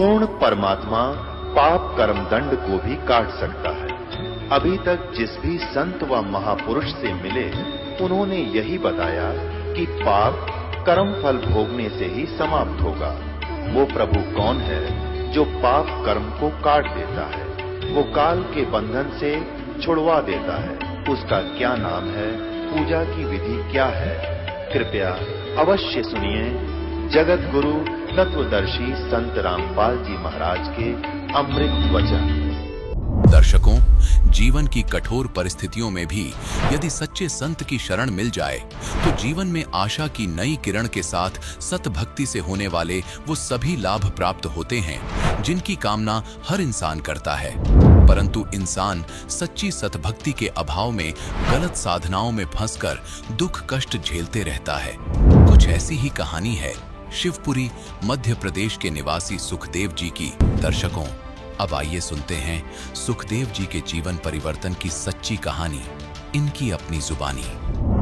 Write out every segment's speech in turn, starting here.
पूर्ण परमात्मा पाप कर्म दंड को भी काट सकता है। अभी तक जिस भी संत व महापुरुष से मिले, उन्होंने यही बताया कि पाप कर्म फल भोगने से ही समाप्त होगा। वो प्रभु कौन है जो पाप कर्म को काट देता है, वो काल के बंधन से छुड़वा देता है? उसका क्या नाम है, पूजा की विधि क्या है? कृपया अवश्य सुनिए जगत गुरु तत्वदर्शी संत रामपाल जी महाराज के अमृत वचन। दर्शकों, जीवन की कठोर परिस्थितियों में भी यदि सच्चे संत की शरण मिल जाए तो जीवन में आशा की नई किरण के साथ सतभक्ति से होने वाले वो सभी लाभ प्राप्त होते हैं जिनकी कामना हर इंसान करता है। परंतु इंसान सच्ची सतभक्ति के अभाव में गलत साधनाओं में फंसकर दुख कष्ट झेलते रहता है। कुछ ऐसी ही कहानी है शिवपुरी मध्य प्रदेश के निवासी सुखदेव जी की। दर्शकों, अब आइए सुनते हैं सुखदेव जी के जीवन परिवर्तन की सच्ची कहानी, इनकी अपनी जुबानी।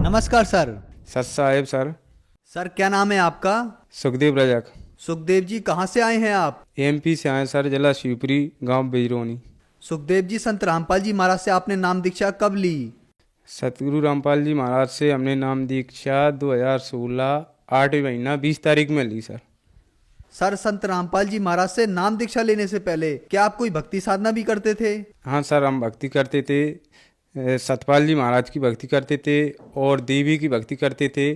नमस्कार सर। सत साहेब सर। सर क्या नाम है आपका? सुखदेव रजक। सुखदेव जी कहाँ से आए हैं आप? एमपी से आए सर, जिला शिवपुरी, गांव बिजरोनी। सुखदेव जी, संत रामपाल जी महाराज से आपने नाम दीक्षा कब ली? सतगुरु रामपाल जी महाराज से हमने नाम दीक्षा 2016 8 महीना 20 तारीख में ली सर। सर, संत रामपाल जी महाराज से नाम दीक्षा लेने से पहले क्या आप कोई भक्ति साधना भी करते थे? हाँ सर, हम भक्ति करते थे। सतपाल जी महाराज की भक्ति करते थे और देवी की भक्ति करते थे,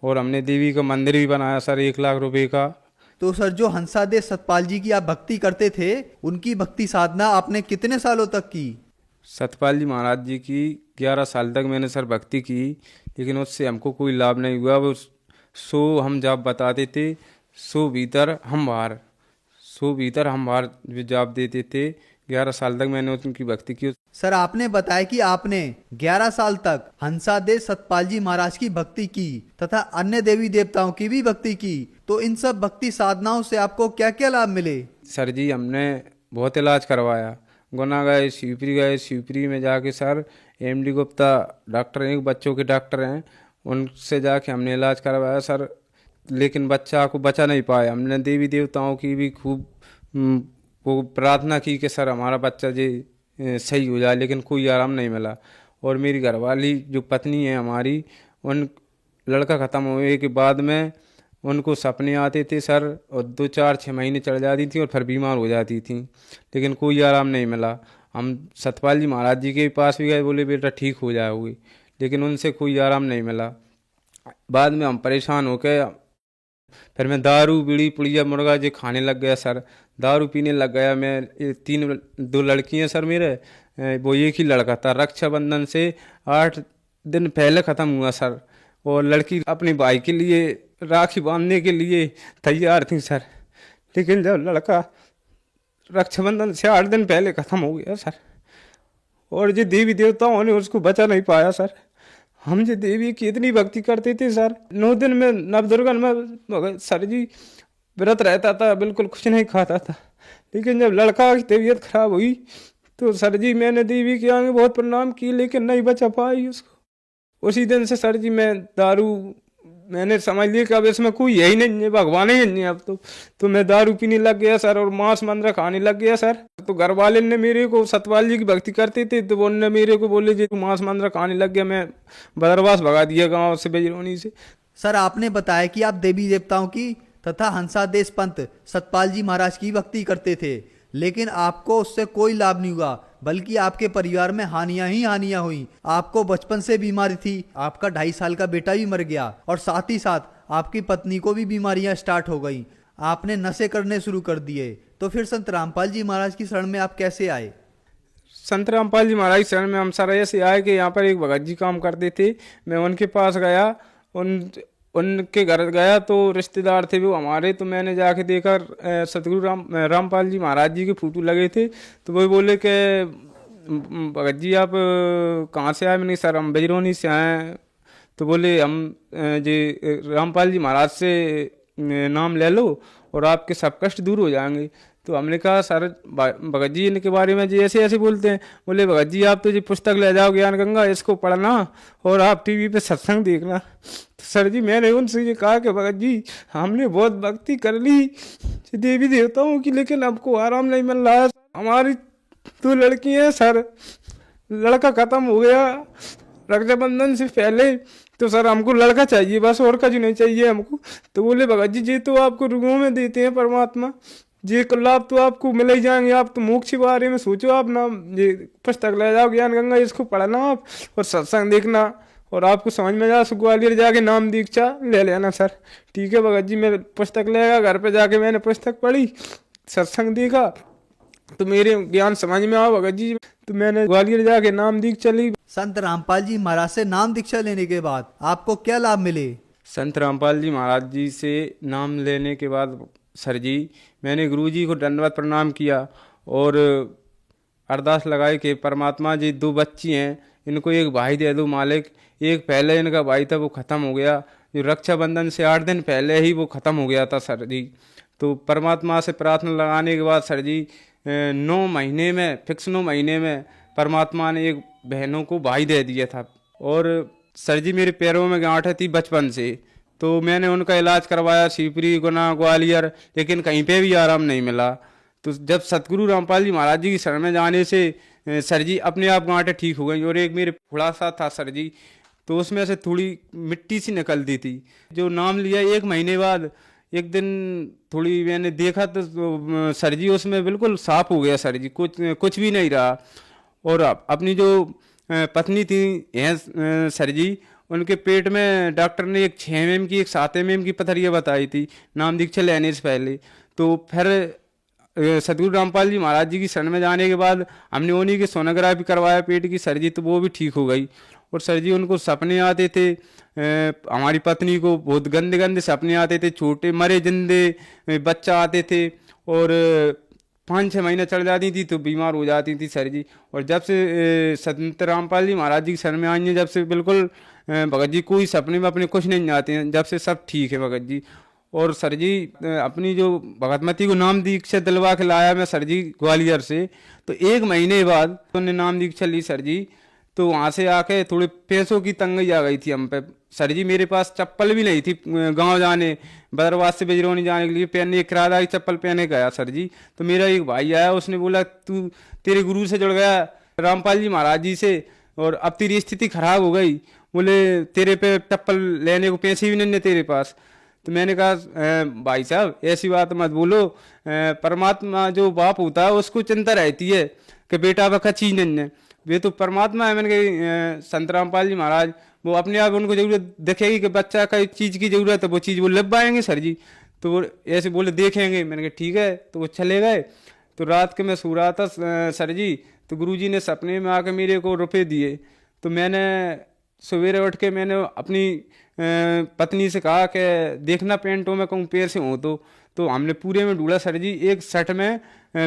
और हमने देवी का मंदिर भी बनाया सर 1 लाख रुपए का। तो सर, जो हंसादेव सतपाल जी की आप भक्ति करते थे, उनकी भक्ति साधना आपने कितने सालों तक की? सतपाल जी महाराज जी की 11 साल तक मैंने सर भक्ति की, लेकिन उससे हमको कोई लाभ नहीं हुआ। वो सो हम जब बताते थे, सो भीतर हम बाहर जाप देते थे। 11 साल तक मैंने उनकी भक्ति की। सर, आपने बताया कि आपने 11 साल तक हंसादेव सतपाल जी महाराज की भक्ति की तथा अन्य देवी देवताओं की भी भक्ति की, तो इन सब भक्ति साधनाओं से आपको क्या क्या लाभ मिले? सर जी, हमने बहुत इलाज करवाया। गुना गए, शिवपुरी में जाके सर एमडी गुप्ता डॉक्टर हैं, बच्चों के डॉक्टर हैं, उनसे जाके हमने इलाज करवाया सर, लेकिन बच्चा को बचा नहीं पाया। हमने देवी देवताओं की भी खूब वो प्रार्थना की कि सर हमारा बच्चा जी सही हो जाए, लेकिन कोई आराम नहीं मिला। और मेरी घरवाली जो पत्नी है हमारी, उन लड़का ख़त्म होने के बाद में उनको सपने आते थे सर, और 2 4 6 महीने चढ़ जाती थी और फिर बीमार हो जाती थी, लेकिन कोई आराम नहीं मिला। हम सतपाल जी महाराज जी के पास भी गए, बोले बेटा ठीक हो जाओगे, लेकिन उनसे कोई आराम नहीं मिला। बाद में हम परेशान होकर फिर मैं दारू बीड़ी पुड़िया मुर्गा जो खाने लग गया सर, दारू पीने लग गया मैं। 2 लड़की हैं सर मेरे, वो एक ही लड़का था। रक्षाबंधन से 8 दिन पहले ख़त्म हुआ सर, और लड़की अपने भाई के लिए राखी बांधने के लिए तैयार थी सर, लेकिन जब लड़का रक्षाबंधन से 8 दिन पहले ख़त्म हो गया सर, और जो देवी देवताओं ने उसको बचा नहीं पाया सर। हम जो देवी की इतनी भक्ति करते थे सर, 9 दिन में नवदुर्गन में सर जी व्रत रहता था, बिल्कुल कुछ नहीं खाता था, लेकिन जब लड़का की तबीयत खराब हुई तो सर जी मैंने देवी के आगे बहुत प्रणाम की, लेकिन नहीं बचा पाई उसको। उसी दिन से सर जी मैं दारू, मैंने समझ लिया कि अब इसमें कोई है ही नहीं है, भगवान ही नहीं है अब तो मैं दारू पीने लग गया सर, और मांस मंद्रा खाने लग गया सर। तो घर वाले ने मेरे को, सतपाल जी की भक्ति करते थे, तो उन्होंने मेरे को बोले जी मांस मंद्रा खाने लग गया, मैं बदरवास भगा दिया गाँव से, बिजरोनी से। सर, आपने बताया कि आप देवी देवताओं की तथा हंसादेव पंत सतपाल जी महाराज की भक्ति करते थे, लेकिन आपको उससे कोई लाभ नहीं हुआ, बल्कि आपके परिवार में हानियां ही हानियां हुई। आपको बचपन से बीमारी थी, आपका 2.5 साल का बेटा भी मर गया, और साथ ही साथ आपकी पत्नी को भी बीमारियां स्टार्ट हो गई। आपने नशे करने शुरू कर दिए। तो फिर संत रामपाल जी महाराज की शरण में आप कैसे आए? संत रामपाल जी महाराज की शरण में हम सर ऐसे आए कि यहाँ पर एक भगत जी काम करते थे, मैं उनके पास गया, उनके घर गया तो रिश्तेदार थे वो हमारे, तो मैंने जाके देखा सतगुरु रामपाल जी महाराज जी के फोटो लगे थे, तो वो बोले कि भगत जी आप कहाँ से आए? मैंने सर हम बिजरोनी से आए। तो बोले हम जी रामपाल जी महाराज से नाम ले लो और आपके सब कष्ट दूर हो जाएंगे। तो हमने कहा सर भगत जी इनके बारे में जी ऐसे ऐसे बोलते हैं। बोले भगत जी आप तो जी पुस्तक ले जाओ ज्ञान गंगा, इसको पढ़ना और आप टीवी पे सत्संग देखना। तो सर जी मैंने उनसे ये कहा कि भगत जी हमने बहुत भक्ति कर ली देवी देवताओं की, लेकिन हमको आराम नहीं मिल रहा है। हमारी 2 लड़की हैं सर, लड़का खत्म हो गया रक्षाबंधन से पहले, तो सर हमको लड़का चाहिए बस, और कुछ नहीं चाहिए हमको। तो बोले भगत जी ये तो आपको रुगों में देते हैं परमात्मा, ये लाभ तो आपको मिल ही जाएंगे, आप तो मोक्ष के बारे में सोचो। आप नाम ये पुस्तक ले जाओ ज्ञान गंगा, इसको पढ़ना आप और सत्संग देखना, और आपको समझ में जा ग्वालियर जाके नाम दीक्षा ले लेना। सर ठीक है भगत जी, मैं पुस्तक ले गया, घर पे जाके मैंने पुस्तक पढ़ी, सत्संग देखा, तो मेरे ज्ञान समझ में आया भगत जी, तो मैंने ग्वालियर जाके नाम दीक्षा ली। संत रामपाल जी महाराज से नाम दीक्षा लेने के बाद आपको क्या लाभ मिले? संत रामपाल जी महाराज जी से नाम लेने के बाद सर जी मैंने गुरु जी को दंडवत प्रणाम किया और अरदास लगाई कि परमात्मा जी 2 बच्ची हैं, इनको एक भाई दे दो मालिक। एक पहले इनका भाई था वो ख़त्म हो गया, जो रक्षाबंधन से 8 दिन पहले ही वो ख़त्म हो गया था सर जी। तो परमात्मा से प्रार्थना लगाने के बाद सर जी 9 महीने में, फिक्स 9 महीने में परमात्मा ने एक बहनों को भाई दे दिया था। और सर जी मेरे पैरों में गांठ थी बचपन से, तो मैंने उनका इलाज करवाया शिवपुरी, गुना, ग्वालियर, लेकिन कहीं पे भी आराम नहीं मिला। तो जब सतगुरु रामपाल जी महाराज जी की शरण में जाने से सर जी अपने आप गांठें ठीक हो गई। और एक मेरे फुड़ा सा था सर जी, तो उसमें से थोड़ी मिट्टी सी निकलती थी। जो नाम लिया 1 महीने बाद एक दिन थोड़ी मैंने देखा तो सर जी उसमें बिल्कुल साफ हो गया सर जी, कुछ भी नहीं रहा। और अपनी जो पत्नी थी हैं सर जी, उनके पेट में डॉक्टर ने एक 6 mm की, एक 7 mm की पथरियाँ बताई थी नाम दीक्षा लेने से पहले। तो फिर सतगुरु रामपाल जी महाराज जी की शरण में जाने के बाद हमने उन्हीं की सोनोग्राफी करवाया पेट की सर जी, तो वो भी ठीक हो गई। और सर जी उनको सपने आते थे, हमारी पत्नी को बहुत गंदे गंदे सपने आते थे, छोटे मरे जिंदे बच्चा आते थे, और 5-6 महीने चढ़ जाती थी तो बीमार हो जाती थी सर जी। और जब से संत रामपाल जी महाराज जी की शरण में आई हैं, जब से बिल्कुल भगत जी कोई सपने में अपने कुछ नहीं आते हैं, जब से सब ठीक है भगत जी। और सर जी अपनी जो भगतमती को नाम दीक्षा दिलवा के लाया मैं सर जी ग्वालियर से, तो 1 महीने बाद उन्होंने नाम दीक्षा ली सर जी। तो वहाँ से आके थोड़े पैसों की तंगी आ गई थी हम पे सर जी। मेरे पास चप्पल भी नहीं थी गांव जाने, बदरवास से बिजरौनी जाने के लिए पहनने, एक किराएदार की चप्पल पहने गया सर जी। तो मेरा एक भाई आया, उसने बोला तू तेरे गुरु से जुड़ गया रामपाल जी महाराज जी से, और अब तेरी स्थिति खराब हो गई, बोले तेरे पे चप्पल लेने को पैसे भी नहीं है तेरे पास। तो मैंने कहा भाई साहब ऐसी बात मत बोलो, परमात्मा जो बाप होता है उसको चिंता रहती है कि बेटा वह चीज नहीं है, वे तो परमात्मा है। मैंने कहा संत रामपाल जी महाराज वो अपने आप उनको जरूरत दिखेगी कि बच्चा का चीज़ की जरूरत है, वो चीज़ वो लब पाएंगे सर जी। तो वो ऐसे बोले देखेंगे, मैंने कहा ठीक है। तो वो चले गए। तो रात के मैं सो रहा था सर जी, तो गुरुजी ने सपने में आके मेरे को रुपए दिए। तो मैंने सवेरे उठ के मैंने अपनी पत्नी से कहा कि देखना पेंटों में कहूँ पैर से हो तो हमने पूरे में ढूंढा सर जी, एक शर्ट में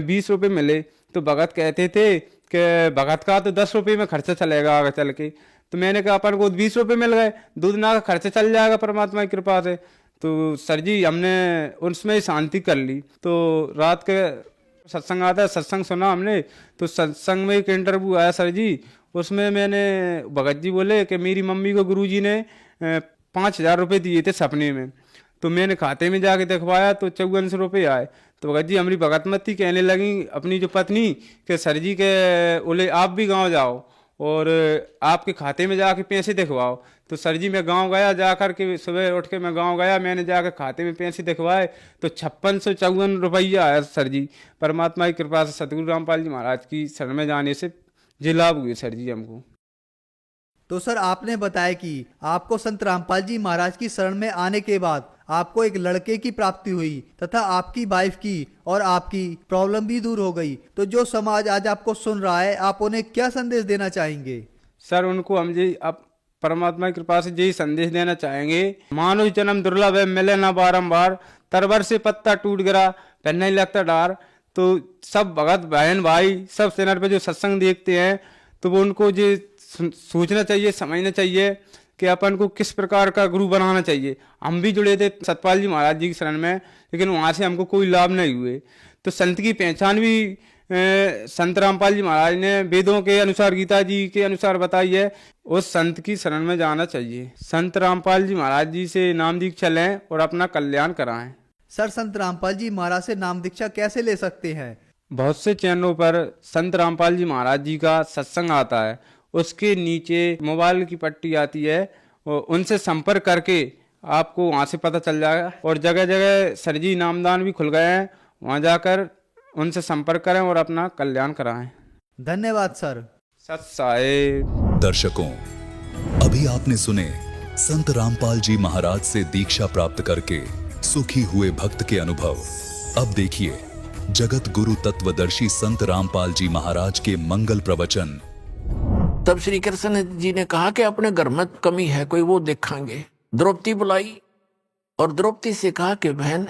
20 रुपये मिले। तो भगत कहते थे कि भगत का तो 10 रुपये में खर्चा चलेगा आगे चल के। तो मैंने कहा अपन को 20 रुपये मिल गए, 2 दिन का खर्चा चल जाएगा परमात्मा की कृपा से। तो सर जी हमने उसमें ही शांति कर ली। तो रात के सत्संग आता है, सत्संग सुना हमने। तो सत्संग में एक इंटरव्यू आया सर जी, उसमें मैंने भगत जी बोले कि मेरी मम्मी को गुरुजी ने 5,000 रुपये दिए थे सपने में। तो मैंने खाते में जाके दिखवाया तो 5400 रुपये आए। तो भगत जी हमारी भगतमती कहने लगी अपनी जो पत्नी के सर जी के बोले आप भी गांव जाओ और आपके खाते में जाके पैसे दिखवाओ। तो सर जी मैं गांव गया, जा कर के सुबह उठ के मैं गांव गया, मैंने जाकर खाते में पैसे दिखवाए तो 5654 रुपया आया सर जी। परमात्मा की कृपा से सतगुरु रामपाल जी महाराज की शरण में जाने से जे लाभ हुए सर जी हमको। तो सर आपने बताया कि आपको संत रामपाल जी महाराज की शरण में आने के बाद आपको एक लड़के की प्राप्ति हुई तथा आपकी वाइफ की और आपकी प्रॉब्लम भी दूर हो गई। तो जो समाज आज आपको सुन रहा है, आप उन्हें क्या संदेश देना चाहेंगे? सर उनको हम जी अब परमात्मा की कृपा से यही संदेश देना चाहेंगे, मानव जन्म दुर्लभ है, मिले ना बारंबार, तरवर से पत्ता टूट गिरा फिर नहीं लगता डार। तो सब भगत बहन भाई सब चैनल पे जो सत्संग देखते हैं तो वो उनको ये सोचना चाहिए, समझना चाहिए कि अपन को किस प्रकार का गुरु बनाना चाहिए। हम भी जुड़े थे सतपाल जी महाराज जी की शरण में, लेकिन वहाँ से हमको कोई लाभ नहीं हुए। तो संत की पहचान भी संत रामपाल जी महाराज ने वेदों के अनुसार, गीता जी के अनुसार बताई है। उस संत की शरण में जाना चाहिए। संत रामपाल जी महाराज जी से नाम दीक्षा लें और अपना कल्याण कराएं। सर, संत रामपाल जी महाराज से नाम दीक्षा कैसे ले सकते हैं? बहुत से चैनलों पर संत रामपाल जी महाराज जी का सत्संग आता है, उसके नीचे मोबाइल की पट्टी आती है, और उनसे संपर्क करके आपको वहाँ से पता चल जाएगा। और जगह जगह सरजी नामदान भी खुल गए हैं, वहाँ जाकर उनसे संपर्क करें और अपना कल्याण कराएं। धन्यवाद सर। सत साहेब। दर्शकों, अभी आपने सुने संत रामपाल जी महाराज से दीक्षा प्राप्त करके सुखी हुए भक्त के अनुभव। अब देखिए जगत गुरु तत्वदर्शी संत रामपाल जी महाराज के मंगल प्रवचन। तब श्री कृष्ण जी ने कहा कि अपने घर में कमी है कोई, वो देखेंगे। द्रौपदी बुलाई और द्रौपदी से कहा कि बहन,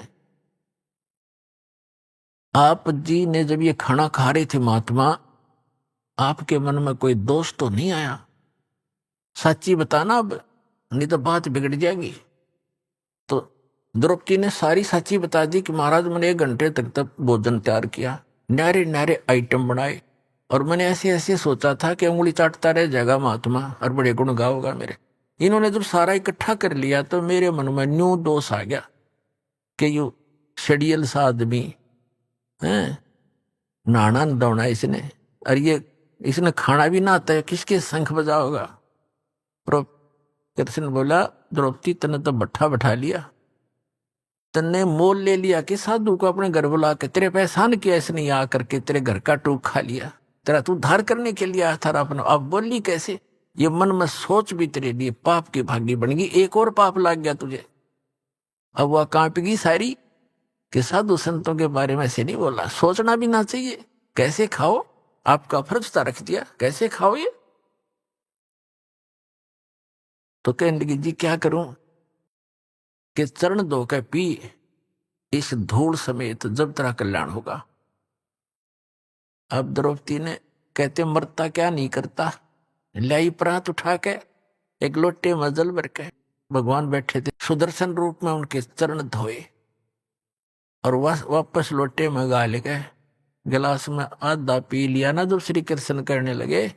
आप जी ने जब ये खाना खा रहे थे महात्मा, आपके मन में कोई दोष तो नहीं आया? सच्ची बताना अब, नहीं तो बात बिगड़ जाएगी। तो द्रौपदी ने सारी सच्ची बता दी कि महाराज मैंने 1 घंटे तक भोजन तैयार किया, न्यारे न्यारे आइटम बनाए, और मैंने ऐसे ऐसे सोचा था कि उंगली चाटता रह जाएगा महात्मा और बड़े गुण गाओगा मेरे। इन्होंने जब सारा इकट्ठा कर लिया तो मेरे मन में न्यू दोष आ गया कि यू शेडियल सा आदमी है, नहाना दौड़ा इसने, और ये इसने खाना भी ना आता है, किसके शंख बजाओगा? कृष्ण बोला, द्रौपदी तने तो भट्ठा बैठा लिया, तन्ने मोल ले लिया कि साधु को अपने घर बुला के तेरे पहचान किया इसने, यहाँ करके तेरे घर का टूक खा लिया, तेरा तू धार करने के लिए आया था अपना। अब बोली कैसे? ये मन में सोच भी तेरे लिए पाप की भागी बन गई, एक और पाप लग गया तुझे। अब वह कांपेगी सारी कि साधु संतों के बारे में से नहीं बोला, सोचना भी ना चाहिए। कैसे खाओ, आपका फर्ज था रख दिया, कैसे खाओ ये? तो कहने लगी जी क्या करूं कि चरण धो के पी इस धूल समेत, जब तेरा कल्याण होगा। अब द्रौपदी ने कहते मरता क्या नहीं करता, लाई प्रात उठा के एक लोटे में जल भर के, भगवान बैठे थे सुदर्शन रूप में, उनके चरण धोए और वापस लोटे में गाल गए, गिलास में आधा पी लिया ना। जब श्री कृष्ण करने लगे,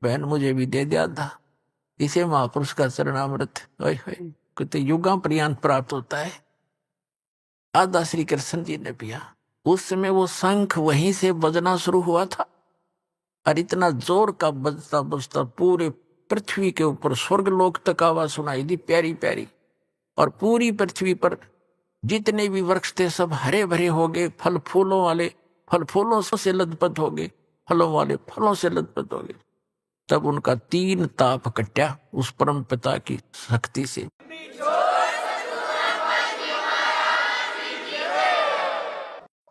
बहन मुझे भी दे दिया आधा, इसे महापुरुष का चरणामृत कहते युगा पर्यंत प्राप्त होता है। आधा श्री कृष्ण जी ने पिया। उस समय वो शंख वहीं से बजना शुरू हुआ था, और इतना जोर का बजता बजता पूरे पृथ्वी के ऊपर स्वर्गलोक तक आवाज सुनाई दी, प्यारी प्यारी। और पूरी पृथ्वी पर जितने भी वृक्ष थे सब हरे भरे हो गए, फल फूलों वाले फल फूलों से लदपत हो गए, फलों वाले फलों से लदपत हो गए। तब उनका 3 ताप कट्या उस परम पिता की शक्ति से।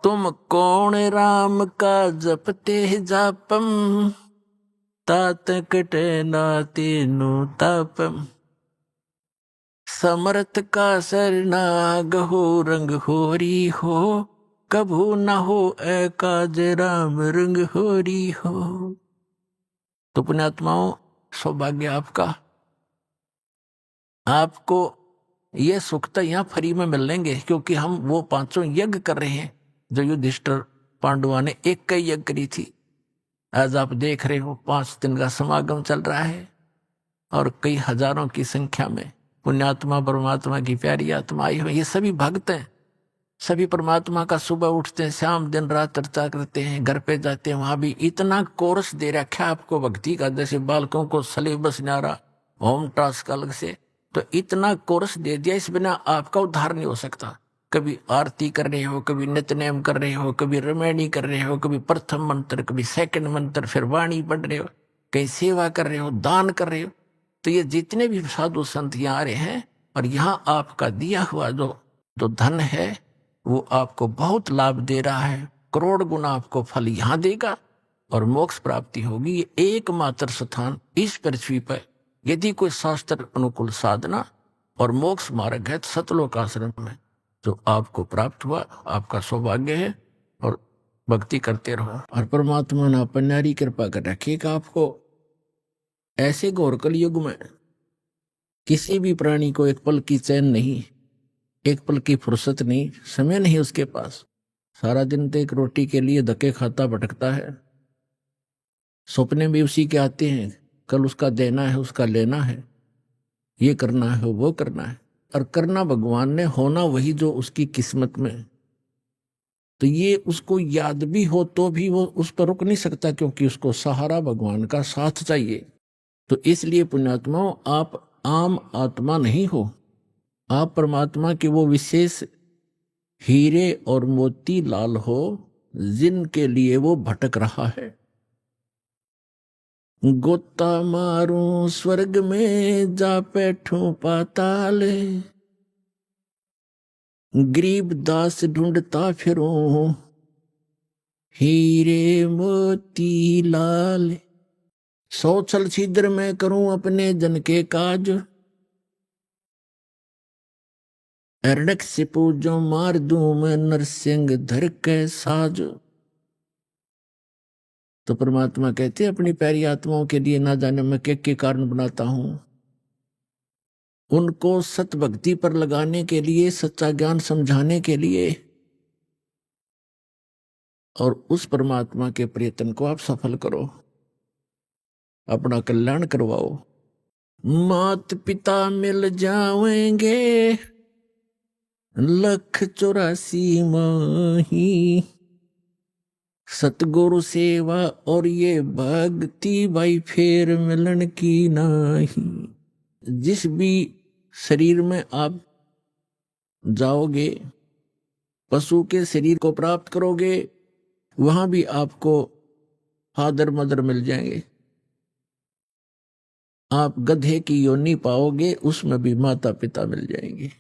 तुम कौन राम का जपते जापम, तात कटे ना तेनु तापम। समर्थ का सरनाग हो रंग होरी हो, कभू न हो एकाज राम रंग होरी हो। तो पुण्यात्माओं, सौभाग्य आपका, आपको ये सुख तो यहाँ फ्री में मिल लेंगे, क्योंकि हम वो 5 यज्ञ कर रहे हैं जो युधिष्ठिर पांडवा ने एक कई यज्ञ करी थी। आज आप देख रहे हो 5 दिन का समागम चल रहा है, और कई हजारों की संख्या में पुण्यात्मा परमात्मा की प्यारी आत्मा आई हो। ये सभी भक्त हैं, सभी परमात्मा का सुबह उठते हैं, शाम दिन रात चर्चा करते हैं, घर पे जाते हैं, वहां भी इतना कोर्स दे रखा आपको भक्ति का, जैसे बालकों को सलेबस न्यारा होम टास्क अलग से, तो इतना कोर्स दे दिया, इस बिना आपका उद्धार नहीं हो सकता। कभी आरती कर रहे हो, कभी नित्यनेम कर रहे हो, कभी रमैनी कर रहे हो, कभी प्रथम मंत्र, कभी सेकंड मंत्र, फिर वाणी पढ़ रहे हो, कहीं सेवा कर रहे हो, दान कर रहे हो। तो ये जितने भी साधु संत यहाँ आ रहे हैं, और यहाँ आपका दिया हुआ जो धन है वो आपको बहुत लाभ दे रहा है, करोड़ गुना आपको फल यहाँ देगा और मोक्ष प्राप्ति होगी। ये एकमात्र स्थान इस पृथ्वी पर यदि कोई शास्त्र अनुकूल साधना और मोक्ष मार्ग है, सतलोक आश्रम में जो आपको प्राप्त हुआ, आपका सौभाग्य है। और भक्ति करते रहो, और परमात्मा ने अपनी कृपा कर रखिएगा आपको। ऐसे घोर कलयुग में किसी भी प्राणी को एक पल की चैन नहीं, एक पल की फुर्सत नहीं, समय नहीं उसके पास। सारा दिन तो एक रोटी के लिए धक्के खाता भटकता है, सपने भी उसी के आते हैं, कल उसका देना है, उसका लेना है, ये करना है, वो करना है, और करना भगवान ने, होना वही जो उसकी किस्मत में। तो ये उसको याद भी हो तो भी वो उस पर रुक नहीं सकता, क्योंकि उसको सहारा भगवान का साथ चाहिए। तो इसलिए पुण्यात्माओं, आप आम आत्मा नहीं हो, आप परमात्मा के वो विशेष हीरे और मोती लाल हो जिनके लिए वो भटक रहा है। गोता मारूं स्वर्ग में, जा बैठूं पाताल, गरीब दास ढूंढता फिरूं हीरे मोती लाल। 100 छल छिद्र में करूं अपने जन के काज, अरडक से पूजो मार दूं मैं नरसिंह धर के साज। तो परमात्मा कहते अपनी प्यारी आत्माओं के लिए ना जाने मैं के कारण बनाता हूं, उनको सत भक्ति पर लगाने के लिए, सच्चा ज्ञान समझाने के लिए, और उस परमात्मा के प्रयत्न को आप सफल करो, अपना कल्याण करवाओ। मात पिता मिल जाएंगे 184 माही, सतगुरु सेवा और ये भक्ति भाई फेर मिलन की नाही। जिस भी शरीर में आप जाओगे, पशु के शरीर को प्राप्त करोगे, वहां भी आपको फादर मदर मिल जाएंगे। आप गधे की योनि पाओगे, उसमें भी माता पिता मिल जाएंगे।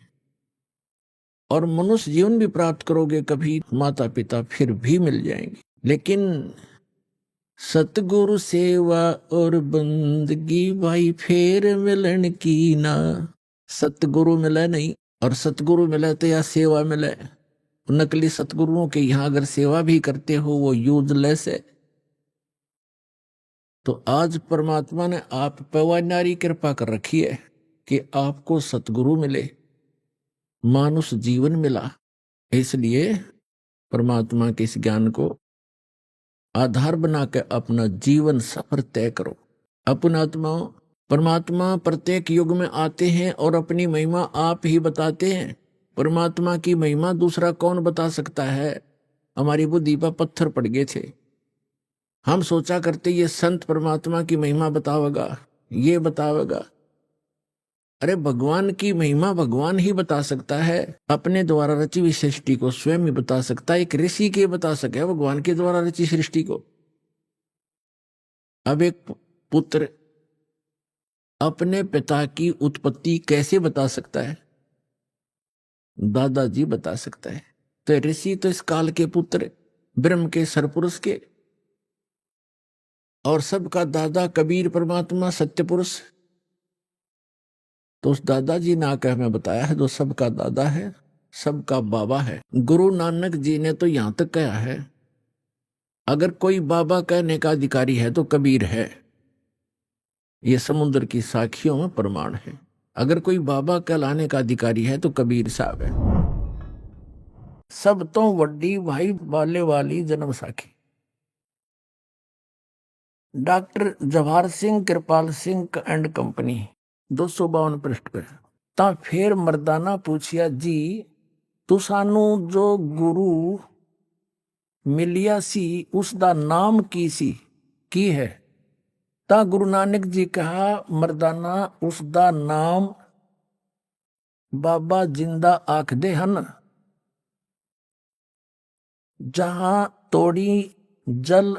और मनुष्य जीवन भी प्राप्त करोगे, कभी माता पिता फिर भी मिल जाएंगे। लेकिन सतगुरु सेवा और बंदगी भाई फेर मिलन की ना। सतगुरु मिले नहीं, और सतगुरु मिले तो या सेवा मिले। नकली सतगुरुओं के यहां अगर सेवा भी करते हो वो यूजलेस है। तो आज परमात्मा ने आप पर नारी कृपा कर रखी है कि आपको सतगुरु मिले, मानुष जीवन मिला। इसलिए परमात्मा के इस ज्ञान को आधार बनाकर अपना जीवन सफर तय करो। अपना आत्माओं, परमात्मा प्रत्येक युग में आते हैं और अपनी महिमा आप ही बताते हैं। परमात्मा की महिमा दूसरा कौन बता सकता है। हमारी बुद्धि पर पत्थर पड़ गए थे, हम सोचा करते ये संत परमात्मा की महिमा बतावेगा, ये बतावेगा। अरे भगवान की महिमा भगवान ही बता सकता है, अपने द्वारा रची हुई सृष्टि को स्वयं ही बता सकता है। एक ऋषि के बता सके भगवान के द्वारा रची सृष्टि को। अब एक पुत्र अपने पिता की उत्पत्ति कैसे बता सकता है, दादाजी बता सकता है। तो ऋषि तो इस काल के पुत्र, ब्रह्म के सरपुरुष के, और सबका दादा कबीर परमात्मा सत्य पुरुष। तो उस दादाजी ने आकर हमें बताया है, जो सबका दादा है, सबका बाबा है। गुरु नानक जी ने तो यहां तक कहा है, अगर कोई बाबा कहने का अधिकारी है तो कबीर है। ये समुद्र की साखियों में प्रमाण है। अगर कोई बाबा कहलाने का अधिकारी है तो कबीर साहब है। सब तो वड्डी भाई बाले Wali Janam Sakhi. Doctor Jawahar Singh Kirpal Singh and company 252 पृष्ठ पर। ता फिर मर्दाना पूछिया जी, तू सानू जो गुरु मिलिया सी उसका नाम की है। ता गुरु नानक जी कहा, मर्दाना उसका नाम बाबा जिंदा आखदे हन। जहां तोड़ी जल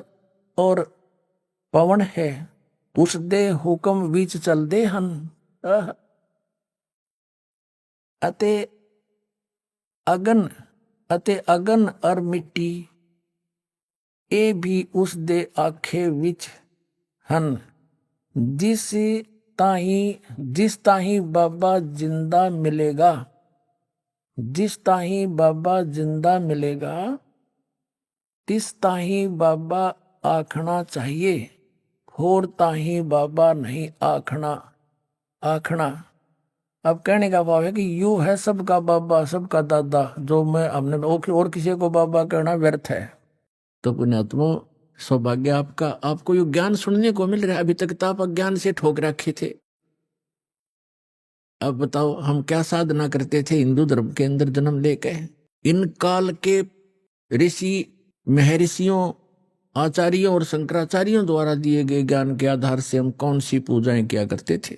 और पवन है, उस दे हुक्म विच चलदे हन। अते अगन और मिट्टी ए भी उस दे आखे विच हन। जिस ताही बाबा जिंदा मिलेगा, जिस ताही बाबा जिंदा मिलेगा, तिस ताही बाबा आखना चाहिए, होर ताही बाबा नहीं आखना। अब कहने का भाव है कि यू है सबका बाबा सबका दादा, जो मैं हमने और किसी को बाबा कहना व्यर्थ है। तो पुण्यात्मा सौभाग्य आपका, आपको यो ज्ञान सुनने को मिल रहा है। अभी तक तो आप अज्ञान से ठोक रखे थे। अब बताओ हम क्या साधना करते थे हिंदू धर्म के अंदर जन्म लेके। इन काल के ऋषि महर्षियों आचार्यों और शंकराचार्यों द्वारा दिए गए ज्ञान के आधार से हम कौन सी पूजाएं किया करते थे,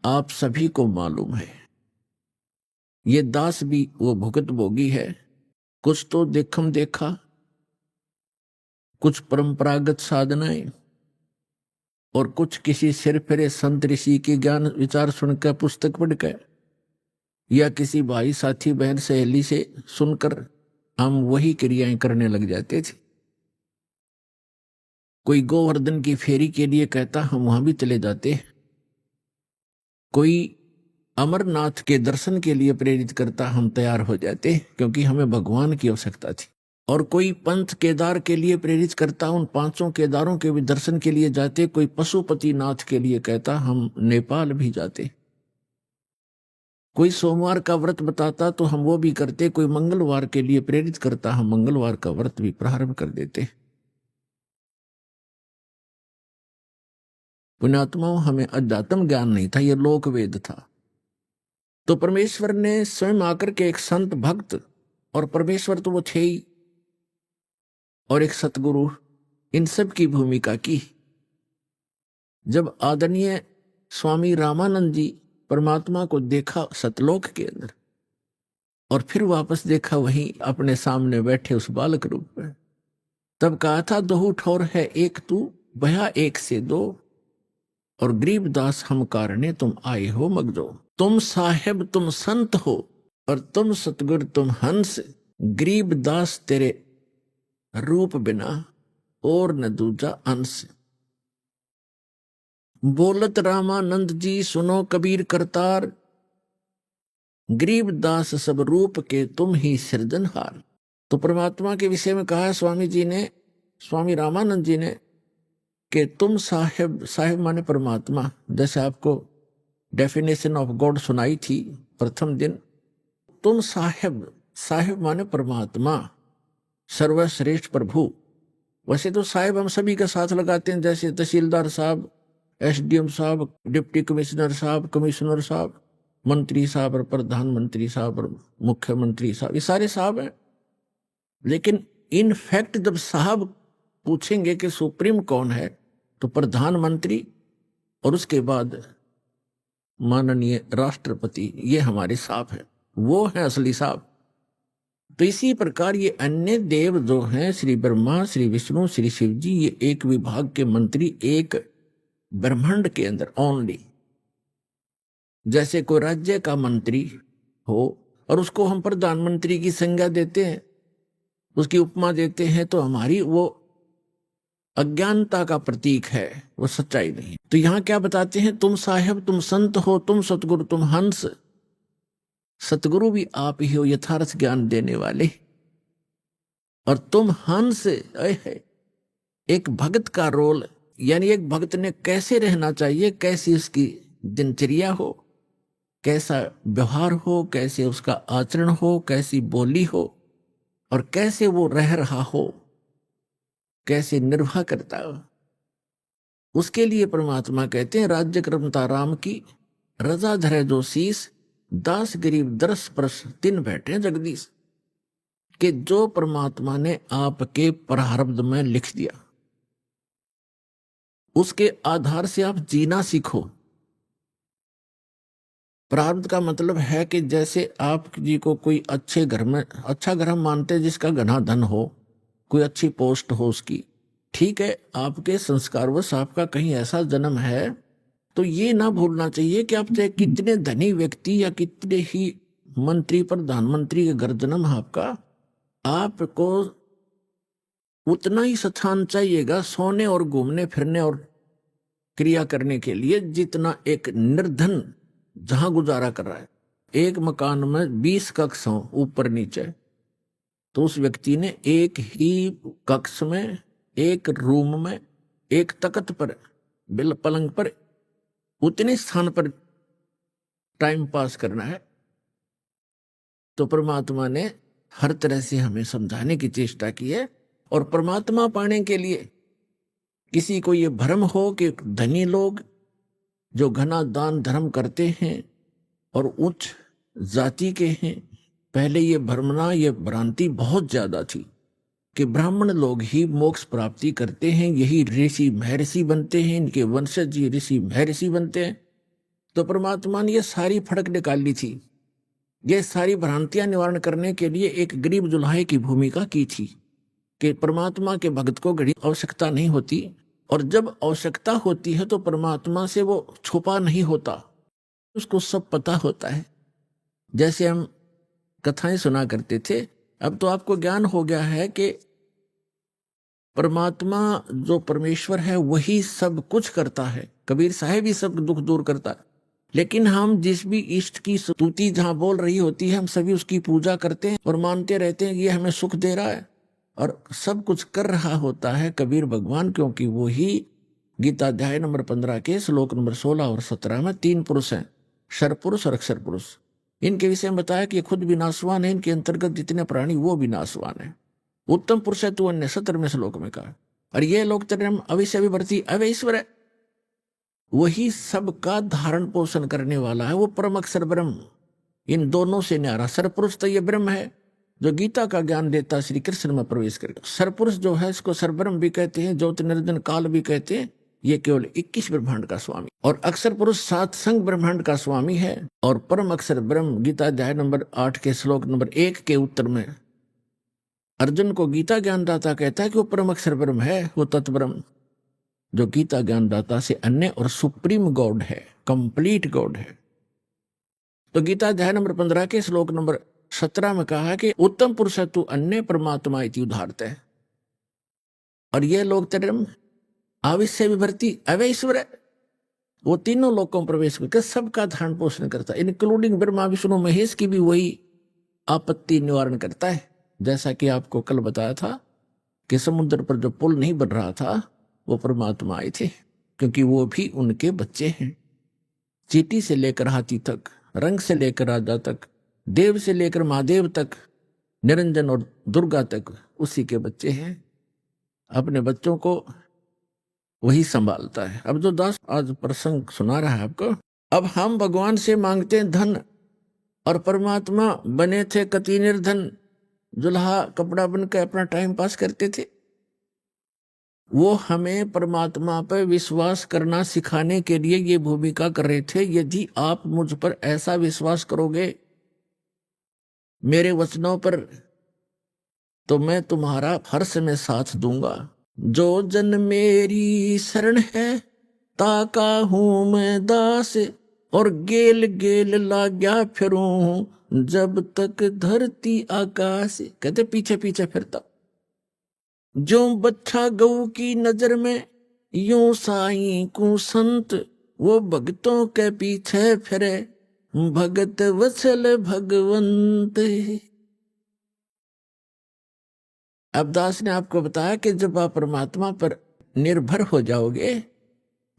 आप सभी को मालूम है। ये दास भी वो भुगत भोगी है। कुछ तो देखम देखा, कुछ परंपरागत साधनाएं, और कुछ किसी सिर फिरे संत ऋषि के ज्ञान विचार सुनकर पुस्तक पढ़कर, या किसी भाई साथी बहन सहेली से सुनकर हम वही क्रियाएं करने लग जाते थे। कोई गोवर्धन की फेरी के लिए कहता, हम वहां भी चले जाते। कोई अमरनाथ के दर्शन के लिए प्रेरित करता, हम तैयार हो जाते, क्योंकि हमें भगवान की आवश्यकता थी। और कोई पंथ केदार के लिए प्रेरित करता, उन 5 केदारों के भी दर्शन के लिए जाते। कोई पशुपति नाथ के लिए कहता, हम नेपाल भी जाते। कोई सोमवार का व्रत बताता तो हम वो भी करते। कोई मंगलवार के लिए प्रेरित करता, हम मंगलवार का व्रत भी प्रारंभ कर देते। पुण्यात्माओं, हमें अध्यात्म ज्ञान नहीं था, यह लोक वेद था। तो परमेश्वर ने स्वयं आकर के एक संत भक्त, और परमेश्वर तो वो थे ही, और एक सतगुरु, इन सब की भूमिका की। जब आदरणीय स्वामी रामानंद जी परमात्मा को देखा सतलोक के अंदर, और फिर वापस देखा वहीं अपने सामने बैठे उस बालक रूप में, तब कहा था, दोहू ठौर है एक तू, भया एक से दो, और गरीबदास हम कारणे तुम आए हो मगजो। तुम साहेब तुम संत हो, और तुम सतगुर तुम हंस, गरीबदास तेरे रूप बिना और न दूजा अंश। बोलत रामानंद जी सुनो कबीर करतार, गरीबदास सब रूप के तुम ही सृजनहार। तो परमात्मा के विषय में कहा स्वामी जी ने, स्वामी रामानंद जी ने, कि तुम साहेब, साहेब माने परमात्मा, जैसे आपको डेफिनेशन ऑफ गॉड सुनाई थी प्रथम दिन। तुम साहेब, साहेब माने परमात्मा, सर्वश्रेष्ठ प्रभु। वैसे तो साहेब हम सभी का साथ लगाते हैं, जैसे तहसीलदार साहब, एसडीएम साहब, डिप्टी कमिश्नर साहब, कमिश्नर साहब, मंत्री साहब और प्रधानमंत्री साहब और मुख्यमंत्री साहब, ये सारे साहब हैं। लेकिन इन फैक्ट जब साहब पूछेंगे कि सुप्रीम कौन है, तो प्रधानमंत्री और उसके बाद माननीय राष्ट्रपति, ये हमारे साहब हैं, वो हैं असली साहब। तो इसी प्रकार ये अन्य देव जो हैं, श्री ब्रह्मा, श्री विष्णु, श्री शिव जी, ये एक विभाग के मंत्री एक ब्रह्मांड के अंदर ओनली। जैसे कोई राज्य का मंत्री हो और उसको हम प्रधानमंत्री की संज्ञा देते हैं, उसकी उपमा देते हैं, तो हमारी वो अज्ञानता का प्रतीक है, वो सच्चाई नहीं। तो यहां क्या बताते हैं, तुम साहेब तुम संत हो, तुम सतगुरु तुम हंस। सतगुरु भी आप ही हो, यथार्थ ज्ञान देने वाले, और तुम हंस। एक भक्त का रोल, यानी एक भक्त ने कैसे रहना चाहिए, कैसी उसकी दिनचर्या हो, कैसा व्यवहार हो, कैसे उसका आचरण हो, कैसी बोली हो, और कैसे वो रह रहा हो, कैसे निर्वाह करता हो, उसके लिए परमात्मा कहते हैं, राज्य क्रमता राम की, रजा धरे जो शीस, दास गरीब दरस परस दिन बैठे जगदीश। कि जो परमात्मा ने आपके प्रारब्ध में लिख दिया, उसके आधार से आप जीना सीखो। प्रारब्ध का मतलब है कि जैसे आप जी को कोई अच्छे घर में, अच्छा घर हम मानते हैं जिसका घना धन हो, कोई अच्छी पोस्ट हो उसकी, ठीक है, आपके संस्कारवश आपका कहीं ऐसा जन्म है, तो ये ना भूलना चाहिए कि आप चाहे कितने धनी व्यक्ति या कितने ही मंत्री प्रधानमंत्री के घर जन्म आपका, आपको उतना ही स्थान चाहिएगा सोने और घूमने फिरने और क्रिया करने के लिए, जितना एक निर्धन जहां गुजारा कर रहा है। एक मकान में 20 कक्ष हो ऊपर नीचे, तो उस व्यक्ति ने एक ही कक्ष में, एक रूम में, एक तख्त पर, बिल पलंग पर, उतने स्थान पर टाइम पास करना है। तो परमात्मा ने हर तरह से हमें समझाने की चेष्टा की है। और परमात्मा पाने के लिए किसी को ये भ्रम हो कि धनी लोग जो घना दान धर्म करते हैं और उच्च जाति के हैं, पहले ये भ्रमना, ये भ्रांति बहुत ज्यादा थी कि ब्राह्मण लोग ही मोक्ष प्राप्ति करते हैं, यही ऋषि महर्षि बनते हैं, इनके वंशज ही ऋषि महर्षि बनते हैं। तो परमात्मा ने ये सारी फड़क निकाली थी, ये सारी भ्रांतियां निवारण करने के लिए एक गरीब जुल्हे की भूमिका की थी कि परमात्मा के भक्त को घड़ी आवश्यकता नहीं होती, और जब आवश्यकता होती है तो परमात्मा से वो छुपा नहीं होता, उसको सब पता होता है। जैसे हम कथाएं सुना करते थे, अब तो आपको ज्ञान हो गया है कि परमात्मा जो परमेश्वर है वही सब कुछ करता है। कबीर साहब ही सब दुख दूर करता है। लेकिन हम जिस भी इष्ट की स्तुति जहां बोल रही होती है, हम सभी उसकी पूजा करते हैं और मानते रहते हैं कि ये हमें सुख दे रहा है, और सब कुछ कर रहा होता है कबीर भगवान, क्योंकि वो ही गीता अध्याय नंबर 15 के श्लोक नंबर 16 और 17 में 3 पुरुष हैं, क्षर पुरुष और अक्षर पुरुष। इनके विषय में बताया कि ये खुद भी नाशवान है, इनके अंतर्गत जितने प्राणी वो भी नाशवान है। उत्तम पुरुष है तू अन्य 17वें श्लोक में कहा। और ये लोग तरम अविश्य विवर्ती अवैश्वर है, वही सबका धारण पोषण करने वाला है, वो परम अक्षर ब्रह्म। इन दोनों से न्यारा सरपुरुष तो ये ब्रह्म है जो गीता का ज्ञान देता श्री कृष्ण में प्रवेश करेगा। सरपुरुष जो है इसको सरब्रह्म भी कहते हैं, ज्योति निर्जन काल भी कहते हैं। ये केवल 21 ब्रह्मांड का स्वामी, और अक्षर पुरुष 7 संग ब्रह्मांड का स्वामी है। और परम अक्षर ब्रह्म गीता अध्याय नंबर 8 के श्लोक नंबर 1 के उत्तर में अर्जुन को गीता ज्ञानदाता कहता है कि वो परम अक्षर ब्रह्म है, वो तत्ब्रह्म जो गीता ज्ञानदाता से अन्य और सुप्रीम गॉड है, कंप्लीट गॉड है। तो गीता अध्याय नंबर 15 के श्लोक नंबर 17 में कहा कि उत्तम पुरुष तु अन्य परमात्मा इति उदाहरते है। और ये लोग तरम आविश्य विभर्ति अवैश्वर है, वो तीनों लोगों में प्रवेश करके सबका धारण पोषण करता है, इंक्लूडिंग ब्रह्मा विष्णु महेश की भी वही आपत्ति निवारण करता है। जैसा कि आपको कल बताया था कि समुद्र पर जो पुल नहीं बन रहा था वो परमात्मा आए थे, क्योंकि वो भी उनके बच्चे हैं। चींटी से लेकर हाथी तक, रंग से लेकर राजा तक, देव से लेकर महादेव तक, निरंजन और दुर्गा तक उसी के बच्चे हैं। अपने बच्चों को वही संभालता है। अब जो दास आज प्रसंग सुना रहा है आपको, अब हम भगवान से मांगते हैं धन, और परमात्मा बने थे कति निर्धन, जुल्हा कपड़ा बनकर अपना टाइम पास करते थे। वो हमें परमात्मा पर विश्वास करना सिखाने के लिए ये भूमिका कर रहे थे। यदि आप मुझ पर ऐसा विश्वास करोगे मेरे वचनों पर, तो मैं तुम्हारा हर समय साथ दूंगा। जो जन मेरी शरण है ताका हूं मैं दास, और गेल गेल लाग्या फिरूं जब तक धरती आकाश। कहते पीछे पीछे फिरता, जो बच्चा गऊ की नजर में यूं साईं को संत, वो भक्तों के पीछे फिरे भगत वत्सल भगवंत। अब दास ने आपको बताया कि जब आप परमात्मा पर निर्भर हो जाओगे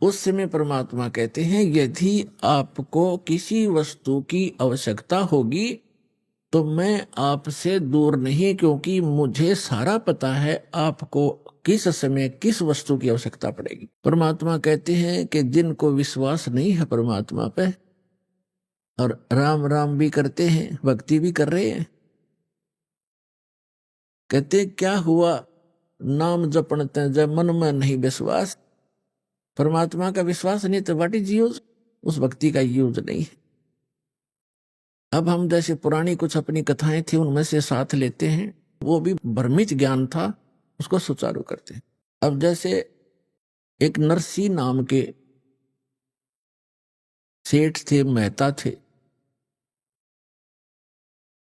उस समय परमात्मा कहते हैं यदि आपको किसी वस्तु की आवश्यकता होगी तो मैं आपसे दूर नहीं, क्योंकि मुझे सारा पता है आपको किस समय किस वस्तु की आवश्यकता पड़ेगी। परमात्मा कहते हैं कि जिनको विश्वास नहीं है परमात्मा पे और राम राम भी करते हैं, भक्ति भी कर रहे हैं, कहते क्या हुआ नाम जपणते जब मन में नहीं विश्वास। परमात्मा का विश्वास नहीं तो व्हाट इज यूज, उस भक्ति का यूज नहीं है। अब हम जैसे पुरानी कुछ अपनी कथाएं थी उनमें से साथ लेते हैं, वो भी भ्रमित ज्ञान था, उसको सुचारू करते हैं। अब जैसे एक नरसी नाम के सेठ थे, मेहता थे,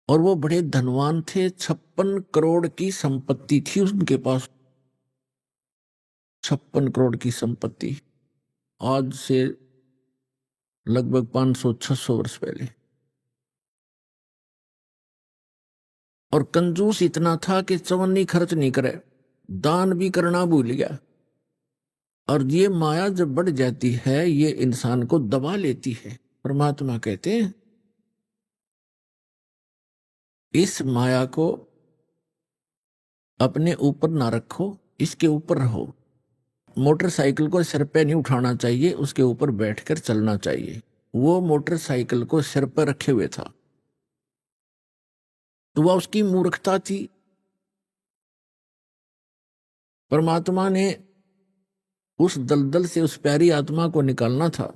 और वो बड़े धनवान थे। 56 करोड़ की संपत्ति थी उनके पास, 56 करोड़ की संपत्ति, आज से लगभग 500-600 वर्ष पहले। और कंजूस इतना था कि चवन्नी खर्च नहीं करे, दान भी करना भूल गया। और ये माया जब बढ़ जाती है ये इंसान को दबा लेती है। परमात्मा कहते हैं इस माया को अपने ऊपर ना रखो, इसके ऊपर रहो। मोटरसाइकिल को सिर पे नहीं उठाना चाहिए, उसके ऊपर बैठकर चलना चाहिए। वो मोटरसाइकिल को सिर पर रखे हुए था, तो वह उसकी मूर्खता थी। परमात्मा ने उस दलदल से उस प्यारी आत्मा को निकालना था।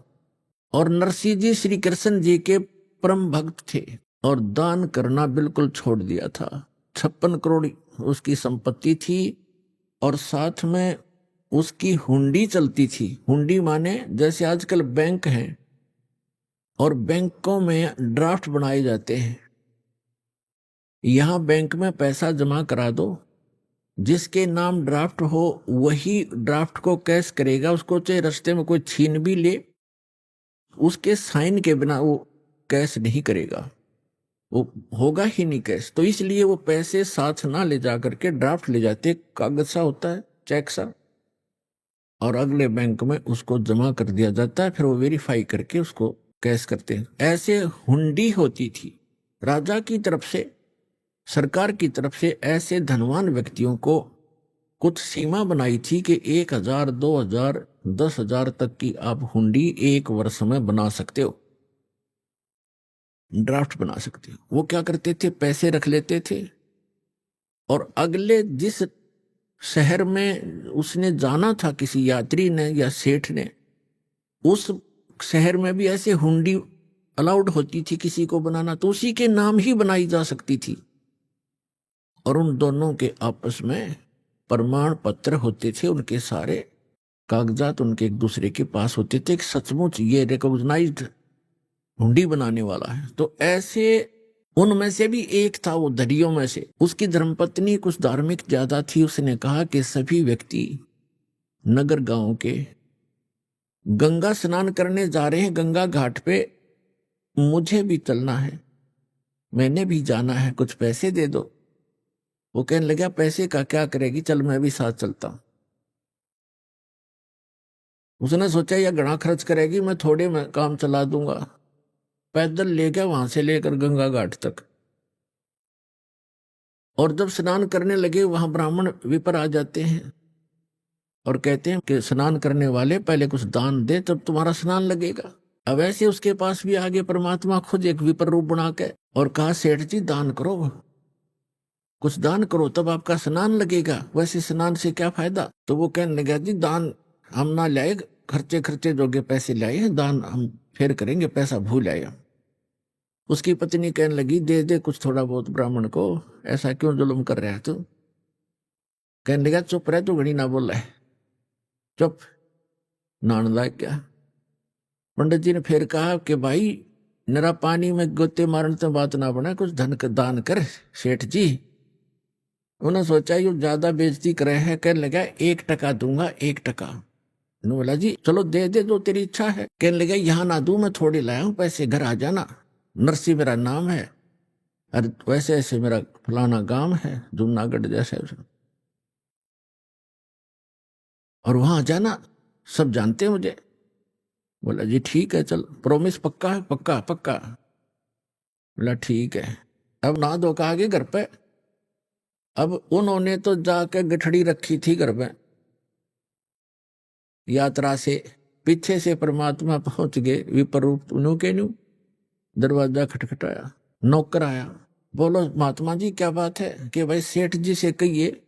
और नरसिंह जी श्री कृष्ण जी के परम भक्त थे और दान करना बिल्कुल छोड़ दिया था। 56 करोड़ उसकी संपत्ति थी और साथ में उसकी हुंडी चलती थी। हुंडी माने जैसे आजकल बैंक हैं और बैंकों में ड्राफ्ट बनाए जाते हैं। यहां बैंक में पैसा जमा करा दो, जिसके नाम ड्राफ्ट हो वही ड्राफ्ट को कैश करेगा। उसको चाहे रास्ते में कोई छीन भी ले, उसके साइन के बिना वो कैश नहीं करेगा, वो होगा ही नहीं कैश। तो इसलिए वो पैसे साथ ना ले जा करके ड्राफ्ट ले जाते, कागज सा होता है, चेक सा, और अगले बैंक में उसको जमा कर दिया जाता है। फिर वो वेरीफाई करके उसको कैश करते हैं। ऐसे हुंडी होती थी राजा की तरफ से, सरकार की तरफ से। ऐसे धनवान व्यक्तियों को कुछ सीमा बनाई थी कि 1000, 2000, 10,000 तक की आप हुंडी एक वर्ष में बना सकते हो, ड्राफ्ट बना सकते हो। वो क्या करते थे, पैसे रख लेते थे और अगले जिस शहर में उसने जाना था, किसी यात्री ने या सेठ ने, उस शहर में भी ऐसे हुंडी अलाउड होती थी किसी को बनाना, तो उसी के नाम ही बनाई जा सकती थी। और उन दोनों के आपस में प्रमाण पत्र होते थे, उनके सारे कागजात उनके एक दूसरे के पास होते थे कि सचमुच ये रिकॉग्नाइज्ड हुंडी बनाने वाला है। तो ऐसे उनमें से भी एक था, वो दरियों में से, उसकी धर्मपत्नी कुछ धार्मिक ज्यादा थी। उसने कहा कि सभी व्यक्ति नगर गांव के गंगा स्नान करने जा रहे हैं, गंगा घाट पे मुझे भी चलना है, मैंने भी जाना है, कुछ पैसे दे दो। वो कहने लगा पैसे का क्या करेगी, चल मैं भी साथ चलता हूं। उसने सोचा यह घना खर्च करेगी, मैं थोड़े में काम चला दूंगा। पैदल ले गया वहां से लेकर गंगा घाट तक। और जब स्नान करने लगे वहां ब्राह्मण विपर आ जाते हैं और कहते हैं कि स्नान करने वाले पहले कुछ दान दे तब तुम्हारा स्नान लगेगा। अब ऐसे उसके पास भी आगे परमात्मा खुद एक विपर रूप बना के और कहा सेठ जी दान करो, कुछ दान करो तब आपका स्नान लगेगा, वैसे स्नान से क्या फायदा। तो वो कहने लगा जी दान हम ना लाए, खर्चे जोगे पैसे लाए हैं, दान हम फिर करेंगे, पैसा भूल आए। उसकी पत्नी कहने लगी दे दे कुछ थोड़ा बहुत ब्राह्मण को, ऐसा क्यों जुल्म कर रहा है तू। कहने लगा चुप रह, तू घड़ी ना बोल रहा है, चुप। नान लाग गया। पंडित जी ने फिर कहा कि भाई नरा पानी में गोते मारने तो बात ना बना, कुछ धन का दान कर सेठ जी। उन्होंने सोचा ये ज्यादा बेइज्जती करे है। कहने लगा 1% दूंगा, 1%। बोला जी चलो दे दे, जो तेरी इच्छा है। कहने लगा यहाँ ना दूं, मैं थोड़े लाया हूं पैसे, घर आ जाना, नरसी मेरा नाम है, अरे वैसे ऐसे मेरा फलाना गांव है जूनागढ़ जैसे, और वहां जाना, सब जानते हैं मुझे। बोला जी ठीक है चल, प्रॉमिस पक्का है, पक्का पक्का। बोला ठीक है। अब ना दो का आगे घर पे। अब उन्होंने तो जाके गठड़ी रखी थी घर में। यात्रा से पीछे से परमात्मा पहुंच गए विपर रूप, उन्होंने न्यू दरवाजा खटखटाया, नौकर आया। बोलो महात्मा जी क्या बात है। कि भाई सेठ जी से कहिए,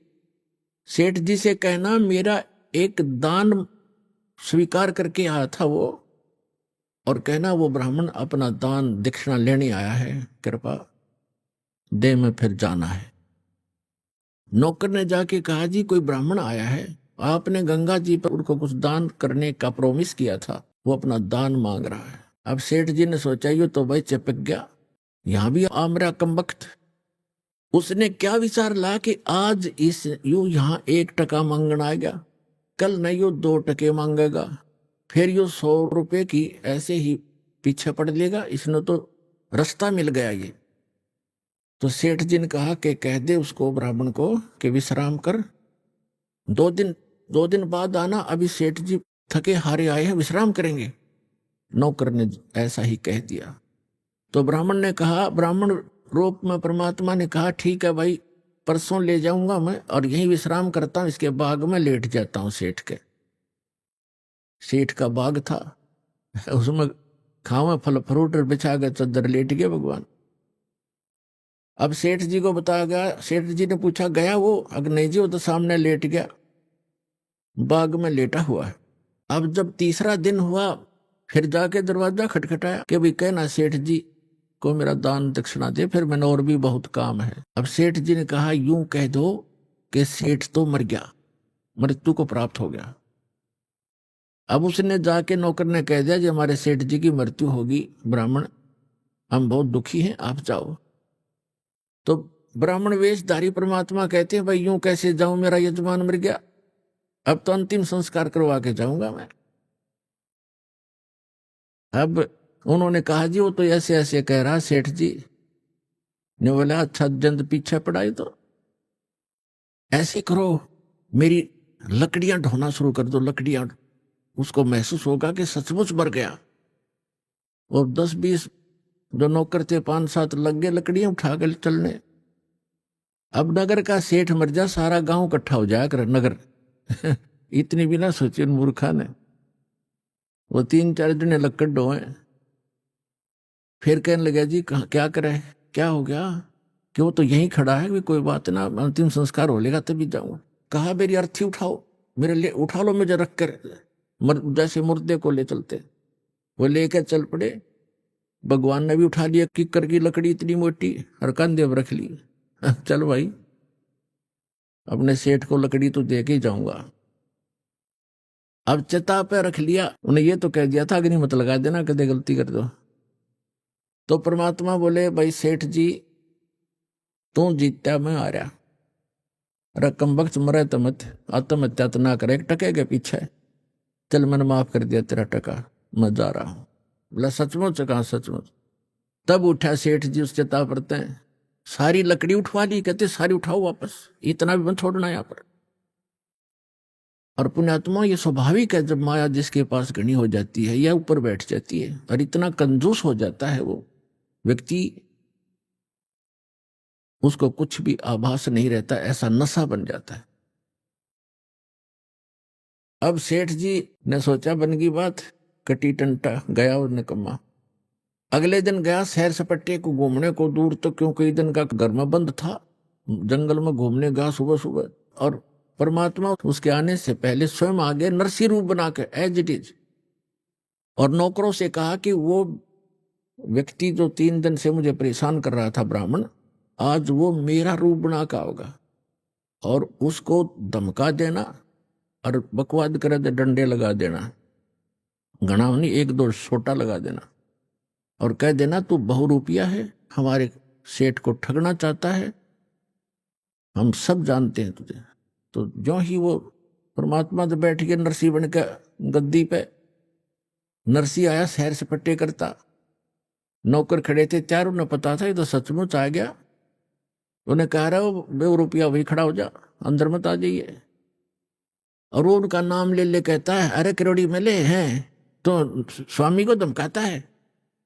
सेठ जी से कहना मेरा एक दान स्वीकार करके आया था वो, और कहना वो ब्राह्मण अपना दान दक्षिणा लेने आया है, कृपा दे में फिर जाना है। नौकर ने जाके कहा जी कोई ब्राह्मण आया है, आपने गंगा जी पर उनको कुछ दान करने का प्रॉमिस किया था, वो अपना दान मांग रहा है। अब सेठ जी ने सोचा ये तो भाई चिपक गया, यहां भी आ मेरा कमबख्त। उसने क्या विचार ला कि आज इस यू यहाँ 1% मांगना आ गया, कल नहीं यो 2% मांगेगा, फिर यो 100 रुपए की ऐसे ही पीछे पड़ लेगा। इसने तो रास्ता मिल गया ये। तो सेठ जी ने कहा कि कह दे उसको ब्राह्मण को कि विश्राम कर, 2 दिन बाद आना, अभी सेठ जी थके हारे आए हैं, विश्राम करेंगे। नौकर ने ऐसा ही कह दिया। तो ब्राह्मण ने कहा, ब्राह्मण रूप में परमात्मा ने कहा, ठीक है भाई, परसों ले जाऊंगा मैं और यहीं विश्राम करता हूं, इसके बाग में लेट जाता हूं। सेठ का बाग था, उसमें खावे फल फ्रूट और बिछा के चद्दर लेट गए भगवान। अब सेठ जी को बताया गया, सेठ जी ने पूछा, गया वो? अगर नहीं जी, वो तो सामने लेट गया, बाग में लेटा हुआ है। अब जब तीसरा दिन हुआ, फिर जाके दरवाजा खटखटाया कि भाई कहना सेठ जी को मेरा दान दक्षिणा दे, फिर मैंने और भी बहुत काम है। अब सेठ जी ने कहा, यूं कह दो कि सेठ तो मर गया, मृत्यु को प्राप्त हो गया। अब उसने जाके नौकर ने कह दिया, जी हमारे सेठ जी की मृत्यु होगी ब्राह्मण, हम बहुत दुखी हैं, आप जाओ। तो ब्राह्मण वेशधारी परमात्मा कहते हैं, भाई यूं कैसे जाऊं, मेरा यजमान मर गया, अब तो अंतिम संस्कार करवा के जाऊंगा मैं। अब उन्होंने कहा, जी वो तो ऐसे ऐसे कह रहा सेठ जी ने। बोला, अच्छा जंद पीछे पड़ाई तो ऐसे करो, मेरी लकड़ियां ढोना शुरू कर दो, लकड़ियां, उसको महसूस होगा कि सचमुच मर गया। और 10-20 जो नौकर थे, 5-7 लग गए लकड़ियां उठा कर चलने। अब नगर का सेठ मर जा, सारा गांव इकट्ठा हो जाया कर नगर इतनी भी ना सोचे मूर्खा ने। वो 3-4 जने लकड़ ढोए, फिर कहने लगा, जी क्या करे, क्या हो गया? कि वो तो यहीं खड़ा है, कोई बात ना, अंतिम संस्कार हो लेगा तभी जाऊंगा। कहा, मेरी अर्थी उठाओ, मेरे लिए उठा लो, मुझे रख कर, जैसे मुर्दे को ले चलते। वो लेकर चल पड़े। भगवान ने भी उठा लिया किक्कर की लकड़ी इतनी मोटी और कंधे पर रख ली। चल भाई, अपने सेठ को लकड़ी तो दे के जाऊंगा। अब चिता पे रख लिया, उन्हें ये तो कह दिया था, अग्नि मत लगा देना, कदे गलती कर दो। तो परमात्मा बोले, भाई सेठ जी तू जीता, मैं आ रहा, रकम वक्त मरे तो मत, आत्महत्या तो ना करे, टके के पीछे, चल मैंने माफ कर दिया तेरा टका, मैं जा रहा हूं। बोला, सचमुच? कहा सचमुच। तब उठा सेठ जी उस चिता पर, सारी लकड़ी उठवा ली, कहते सारी उठाओ वापस, इतना भी मत छोड़ना यहाँ पर। और पुण्यात्मा, ये स्वाभाविक है, जब माया जिसके पास घनी हो जाती है या ऊपर बैठ जाती है और इतना कंजूस हो जाता है वो व्यक्ति, उसको कुछ भी आभास नहीं रहता, ऐसा नशा बन जाता है। अब सेठ जी ने सोचा, बन गई बात, कटी टंटा, गया और निकम्मा। अगले दिन गया सैर सपट्टे को घूमने को दूर तक, क्यों कई दिन का घर में बंद था, जंगल में घूमने गया सुबह सुबह। और परमात्मा उसके आने से पहले स्वयं आगे नरसी रूप बना के, एज इट इज। और नौकरों से कहा कि वो व्यक्ति जो 3 दिन से मुझे परेशान कर रहा था ब्राह्मण, आज वो मेरा रूप बना का होगा, और उसको धमका देना और बकवाद करे तो डंडे लगा देना, घना नहीं 1-2 छोटा लगा देना, और कह देना तू बहुरूपिया है, हमारे सेठ को ठगना चाहता है, हम सब जानते हैं तुझे। तो जो ही वो परमात्मा तो बैठ के नरसी बन के गद्दी पे, नरसी आया सैर सपट्टे करता, नौकर खड़े थे 4, उन्हें पता था ये तो सचमुच आ गया। उन्हें कह रहा हो, 2 रुपया वही खड़ा हो जा, अंदर मत आ जाइए। और वो उनका नाम ले ले कहता है, अरे करोड़ी मिले हैं, तो स्वामी को धमकाता है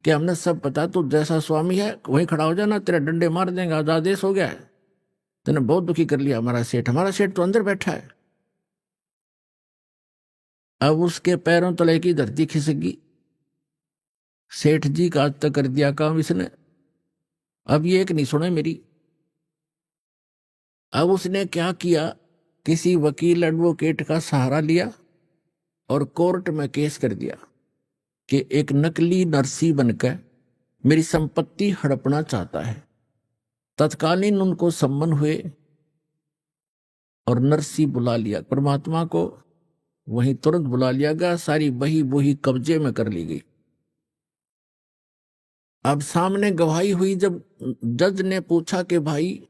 कि हमने सब पता, तू जैसा स्वामी है वहीं खड़ा हो जाना, तेरा डंडे मार देंगे, आदेश हो गया है, तेने बहुत दुखी कर लिया हमारा सेठ तो अंदर बैठा है। अब उसके पैरों तले की धरती खिसक गई। सेठ जी का आज तक कर दिया काम इसने, अब ये एक नहीं सुने मेरी। अब उसने क्या किया, किसी वकील एडवोकेट का सहारा लिया और कोर्ट में केस कर दिया कि एक नकली नरसी बनकर मेरी संपत्ति हड़पना चाहता है। तत्कालीन उनको सम्मन हुए और नरसी बुला लिया, परमात्मा को वहीं तुरंत बुला लिया गया, सारी बही बोही कब्जे में कर ली गई। अब सामने गवाही हुई, जब जज ने पूछा कि भाई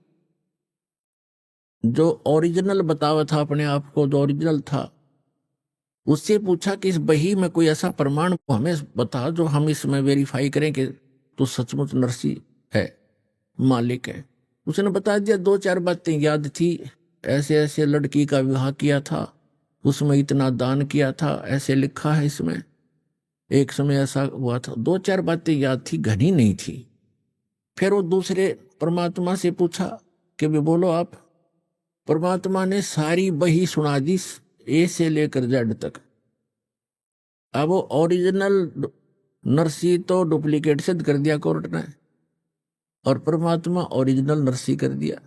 जो ओरिजिनल बतावा था अपने आप को, जो ओरिजिनल था, उससे पूछा कि इस बही में कोई ऐसा प्रमाण हमें बता जो हम इसमें वेरीफाई करें कि तू सचमुच नरसी है, मालिक है। उसने बता दिया, 2-4 बातें याद थी, ऐसे ऐसे लड़की का विवाह किया था, उसमें इतना दान किया था, ऐसे लिखा है इसमें। एक समय ऐसा हुआ था, 2-4 बातें याद थी, घनी नहीं थी। फिर वो दूसरे परमात्मा से पूछा कि भी बोलो आप। परमात्मा ने सारी बही सुना दी, ए से लेकर जेड तक। अब वो ओरिजिनल नरसी तो डुप्लीकेट सिद्ध कर दिया कोर्ट ने, और परमात्मा ओरिजिनल नरसी कर दिया।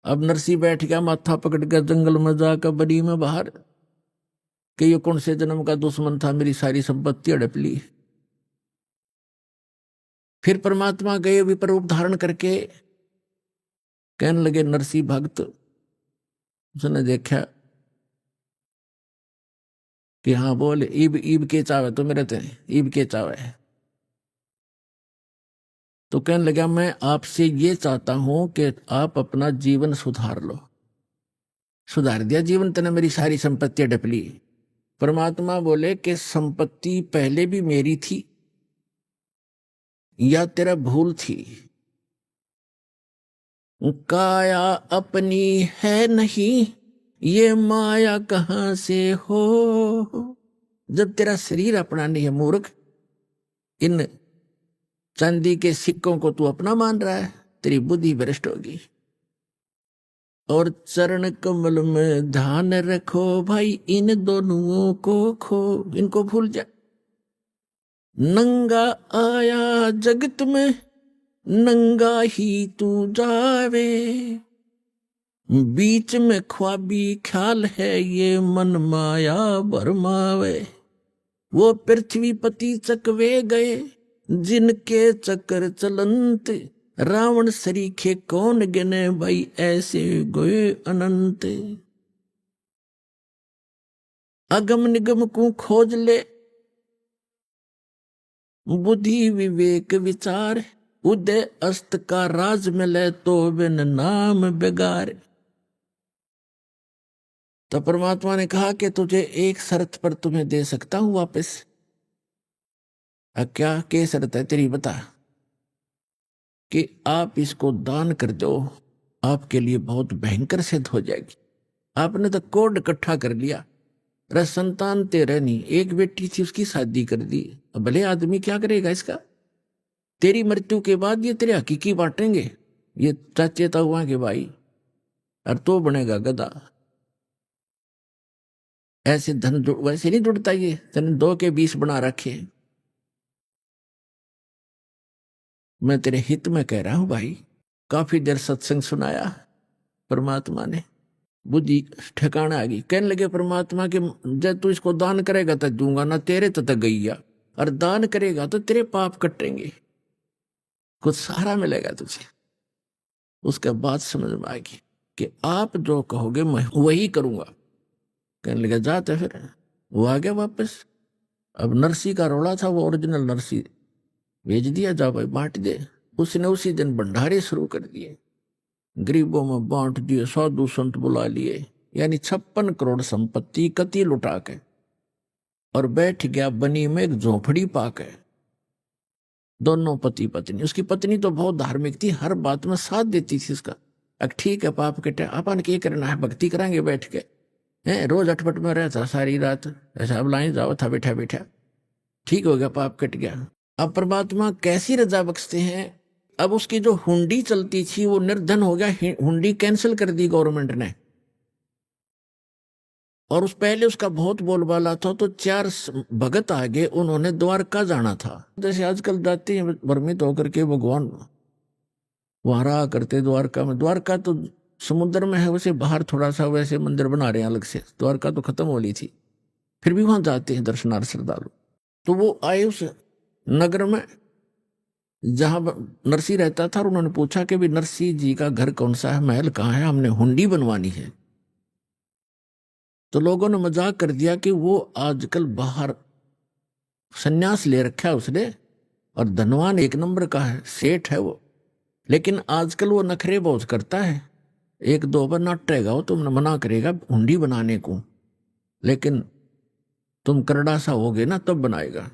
अब नरसी बैठ गया माथा पकड़ के जंगल में जाकर बड़ी में बाहर कि ये कौन से जन्म का दुश्मन था, मेरी सारी संपत्ति हड़प ली। फिर परमात्मा गए विपर रूप धारण करके, कहने लगे नरसी भक्त। उसने देखा कि हाँ बोल, ईब के चावे तो मेरे थे, ईब के चावे। तो कहने लगा मैं आपसे ये चाहता हूं कि आप अपना जीवन सुधार लो। सुधार दिया जीवन, तेने मेरी सारी संपत्ति हड़प ली। परमात्मा बोले कि संपत्ति पहले भी मेरी थी या तेरा भूल थी? काया अपनी है नहीं, ये माया कहां से हो। जब तेरा शरीर अपना नहीं है मूर्ख, इन चांदी के सिक्कों को तू अपना मान रहा है, तेरी बुद्धि भ्रष्ट होगी। और चरण कमल में ध्यान रखो भाई, इन दोनों को खो, इनको भूल जा। नंगा आया जगत में, नंगा ही तू जावे। बीच में ख्वाबी ख्याल है, ये मन माया भरमावे। वो पृथ्वी पति चकवे गए, जिनके चक्कर चलंत। रावण सरीखे कौन गिने भाई, ऐसे गए अनंत। अगम निगम को खोज ले, बुद्धि विवेक विचार। उदय अस्त का राज मिले, तो बिन नाम बेगार। तो परमात्मा ने कहा कि तुझे एक शर्त पर तुम्हें दे सकता हूं वापस। क्या के शर्त है तेरी, बता। कि आप इसको दान कर दो, आपके लिए बहुत भयंकर सिद्ध हो जाएगी। आपने तो कोड इकट्ठा कर लिया, रे संतान तेरे नहीं, एक बेटी थी उसकी शादी कर दी। भले आदमी क्या करेगा इसका? तेरी मृत्यु के बाद ये तेरे हकीकी बांटेंगे, ये चाचे ताऊआ के भाई, और तो बनेगा गधा। ऐसे धन वैसे नहीं जुड़ता, ये तेने 2 के 20 बना रखे। मैं तेरे हित में कह रहा हूं भाई। काफी देर सत्संग सुनाया, परमात्मा ने बुद्धि ठिकाना आ गई। कहने लगे परमात्मा के, जब तू इसको दान करेगा तो दूंगा ना, तेरे तो गईया, और दान करेगा तो तेरे पाप कटेंगे, कुछ सहारा मिलेगा तुझे। उसके बाद समझ में आएगी कि आप जो कहोगे मैं वही करूंगा। कहने लगे जाते। फिर वो आ गया वापस। अब नरसी का रोड़ा था, वो ओरिजिनल नरसी भेज दिया, जा भाई बांट दे। उसने उसी दिन भंडारे शुरू कर दिए, गरीबों में बांट दिए, साधु संत बुला लिए, यानी 56 करोड़ संपत्ति कति लुटा के, और बैठ गया बनी में एक झोपड़ी पाके। दोनों पति पत्नी, उसकी पत्नी तो बहुत धार्मिक थी, हर बात में साथ देती थी उसका। अब ठीक है पाप कटे, अपन क्या करना है, भक्ति कराएंगे बैठ के। रोज अटपट में रहता सारी रात, ऐसा अब लाइन जाओ था बैठा बैठा, ठीक हो गया, पाप कट गया। अब परमात्मा कैसी रजा बख्शते हैं। अब उसकी जो हुंडी चलती थी वो निर्धन हो गया, हुंडी कैंसिल कर दी गवर्नमेंट ने। और उस पहले उसका बहुत बोलबाला था, तो 4 भगत आगे, उन्होंने द्वारका जाना था। जैसे आजकल जाते हैं भ्रमित होकर के भगवान वहां रहा करते द्वारका में। द्वारका तो समुद्र में है, वैसे बाहर थोड़ा सा वैसे मंदिर बना रहे हैं अलग से, द्वारका तो खत्म हो ली थी, फिर भी वहां जाते हैं दर्शनार्थ श्रद्धालु। तो वो आए उस नगर में जहां नरसी रहता था, और उन्होंने पूछा कि भी नरसी जी का घर कौन सा है, महल कहाँ है, हमने हुंडी बनवानी है। तो लोगों ने मजाक कर दिया कि वो आजकल बाहर सन्यास ले रखा है उसने, और धनवान 1 नंबर का है, सेठ है वो, लेकिन आजकल वो नखरे बहुत करता है। 1-2 बार नाटेगा वो, तुमने मना करेगा हुंडी बनाने को, लेकिन तुम करड़ा सा होगे ना तब बनाएगा।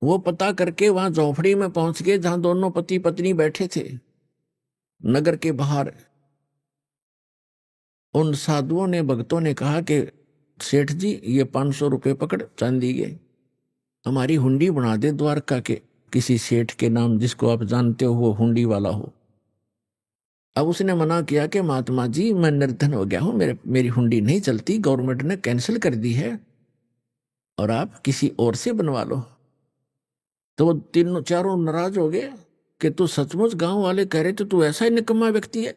वो पता करके वहां झोपड़ी में पहुंच गए, जहां दोनों पति पत्नी बैठे थे नगर के बाहर। उन साधुओं ने, भक्तों ने कहा कि सेठ जी ये 500 रुपए पकड़ चांदी के, हमारी हुंडी बना दे द्वारका के किसी सेठ के नाम, जिसको आप जानते हो वो हुंडी वाला हो। अब उसने मना किया कि महात्मा जी मैं निर्धन हो गया हूं, मेरी हुंडी नहीं चलती, गवर्नमेंट ने कैंसिल कर दी है और आप किसी और से बनवा लो। तो वो तीनों चारों नाराज हो गए कि तू सचमुच, गांव वाले कह रहे थे तू ऐसा ही निकम्मा व्यक्ति है।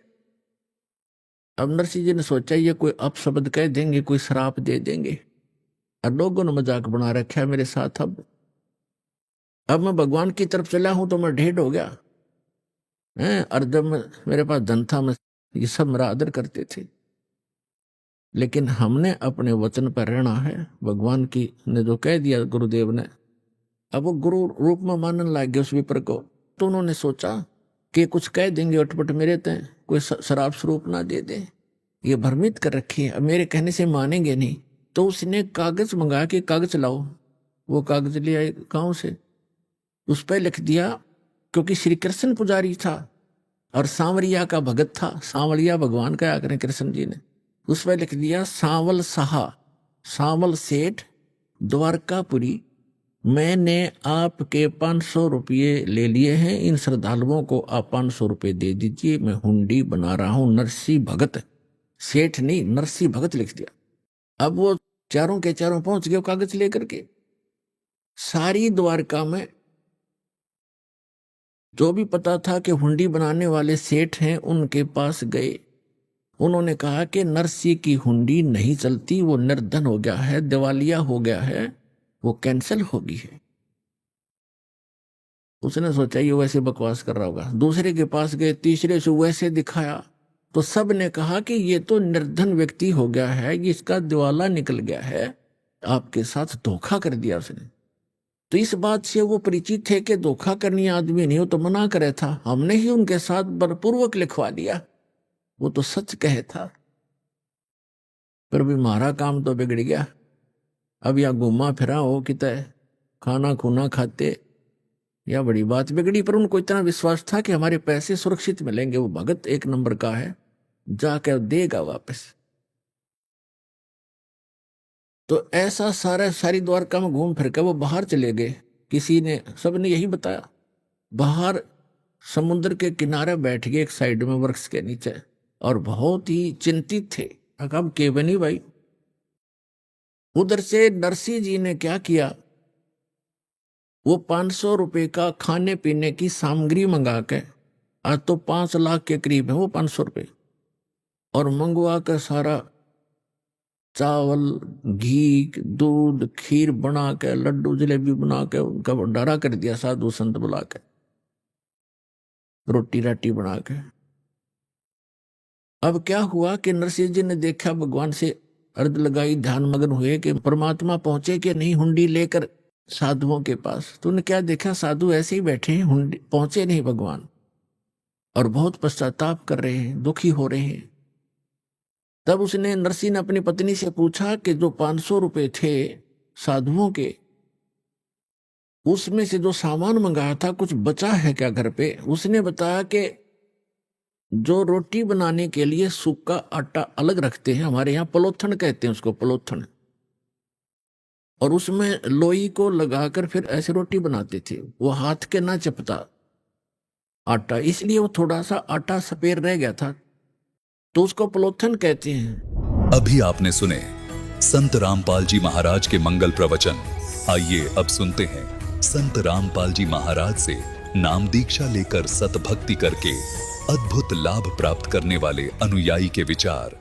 अब नरसिंह जी ने सोचा ये कोई अपशब्द कह देंगे, कोई श्राप दे देंगे, और लोगों ने मजाक बना रखा है मेरे साथ। अब मैं भगवान की तरफ चला हूं तो मैं ढेर हो गया है। और जब मेरे पास धन था, मैं ये सब मेरा आदर करते थे, लेकिन हमने अपने वचन पर रहना है। भगवान की ने जो कह दिया गुरुदेव ने, अब वो गुरु रूप में मानने लग गए उस विप्र को। तो उन्होंने सोचा कि कुछ कह देंगे अटपट मेरे तय, कोई शराब स्वरूप ना दे दे, ये भ्रमित कर रखी है, अब मेरे कहने से मानेंगे नहीं। तो उसने कागज मंगा के, कागज लाओ। वो कागज ले आए गांव से, उस पर लिख दिया, क्योंकि श्री कृष्ण पुजारी था और सांवरिया का भगत था, सांवरिया भगवान का करें कृष्ण जी ने, उस पर लिख दिया सांवल साहा, सांवल सेठ, द्वारकापुरी, मैंने आपके 500 रुपये ले लिए हैं, इन श्रद्धालुओं को आप 500 रुपये दे दीजिए, मैं हुंडी बना रहा हूं, नरसिंह भगत, सेठ नहीं नरसिंह भगत लिख दिया। अब वो चारों के चारों पहुंच गए कागज लेकर के। सारी द्वारका में जो भी पता था कि हुंडी बनाने वाले सेठ हैं, उनके पास गए। उन्होंने कहा कि नरसिंह की हुंडी नहीं चलती, वो निर्धन हो गया है, दिवालिया हो गया है, वो कैंसिल होगी है। उसने सोचा ये वैसे बकवास कर रहा होगा। दूसरे के पास गए, तीसरे से वैसे दिखाया, तो सब ने कहा कि ये तो निर्धन व्यक्ति हो गया है, इसका दिवाला निकल गया है, आपके साथ धोखा कर दिया उसने। तो इस बात से वो परिचित थे कि धोखा करनी आदमी नहीं हो तो मना करे था, हमने ही उनके साथ बलपूर्वक लिखवा दिया, वो तो सच कहे था। पर भी हमारा काम तो बिगड़ गया। अब या घूमा फिरा हो कि तय खाना खूना खाते, या बड़ी बात बिगड़ी। पर उनको इतना विश्वास था कि हमारे पैसे सुरक्षित मिलेंगे, वो भगत एक नंबर का है, जाकर देगा वापस। तो ऐसा सारी द्वारका में घूम फिर कर वो बाहर चले गए। किसी ने, सबने यही बताया, बाहर समुद्र के किनारे बैठ गए एक साइड में वृक्ष के नीचे, और बहुत ही चिंतित थे। अब के बनी भाई। उधर से नरसिंह जी ने क्या किया, वो 500 रुपए का खाने पीने की सामग्री मंगा के, आज तो 5 लाख के करीब है वो 500 रुपए, और मंगवा कर सारा चावल, घी, दूध, खीर बना के, लड्डू जलेबी बना के उनका भंडारा कर दिया, साधु संत बुला के, रोटी राटी बना के। अब क्या हुआ कि नरसिंह जी ने देखा, भगवान से अर्ज लगाई, ध्यान मग्न हुए कि परमात्मा पहुंचे कि नहीं हुंडी लेकर साधुओं के पास। तो उन्हें क्या देखा, साधु ऐसे ही बैठे हैं, हुंडी पहुंचे नहीं भगवान, और बहुत पश्चाताप कर रहे हैं, दुखी हो रहे हैं। तब उसने, नरसिंह ने अपनी पत्नी से पूछा कि जो 500 रुपए थे साधुओं के, उसमें से जो सामान मंगाया था कुछ बचा है क्या घर पे? उसने बताया कि जो रोटी बनाने के लिए सूखा आटा अलग रखते हैं, हमारे यहाँ पलोथन कहते हैं उसको, पलोथन, और उसमें लोई को लगाकर फिर ऐसे रोटी बनाते थे, वो हाथ के ना चपता आटा, इसलिए वो थोड़ा सा आटा सफेद रह गया था, तो उसको पलोथन कहते हैं। अभी आपने सुने संत रामपाल जी महाराज के मंगल प्रवचन। आइए अब सुनते हैं संत रामपाल जी महाराज से नाम दीक्षा लेकर सतभक्ति करके अद्भुत लाभ प्राप्त करने वाले अनुयायी के विचार।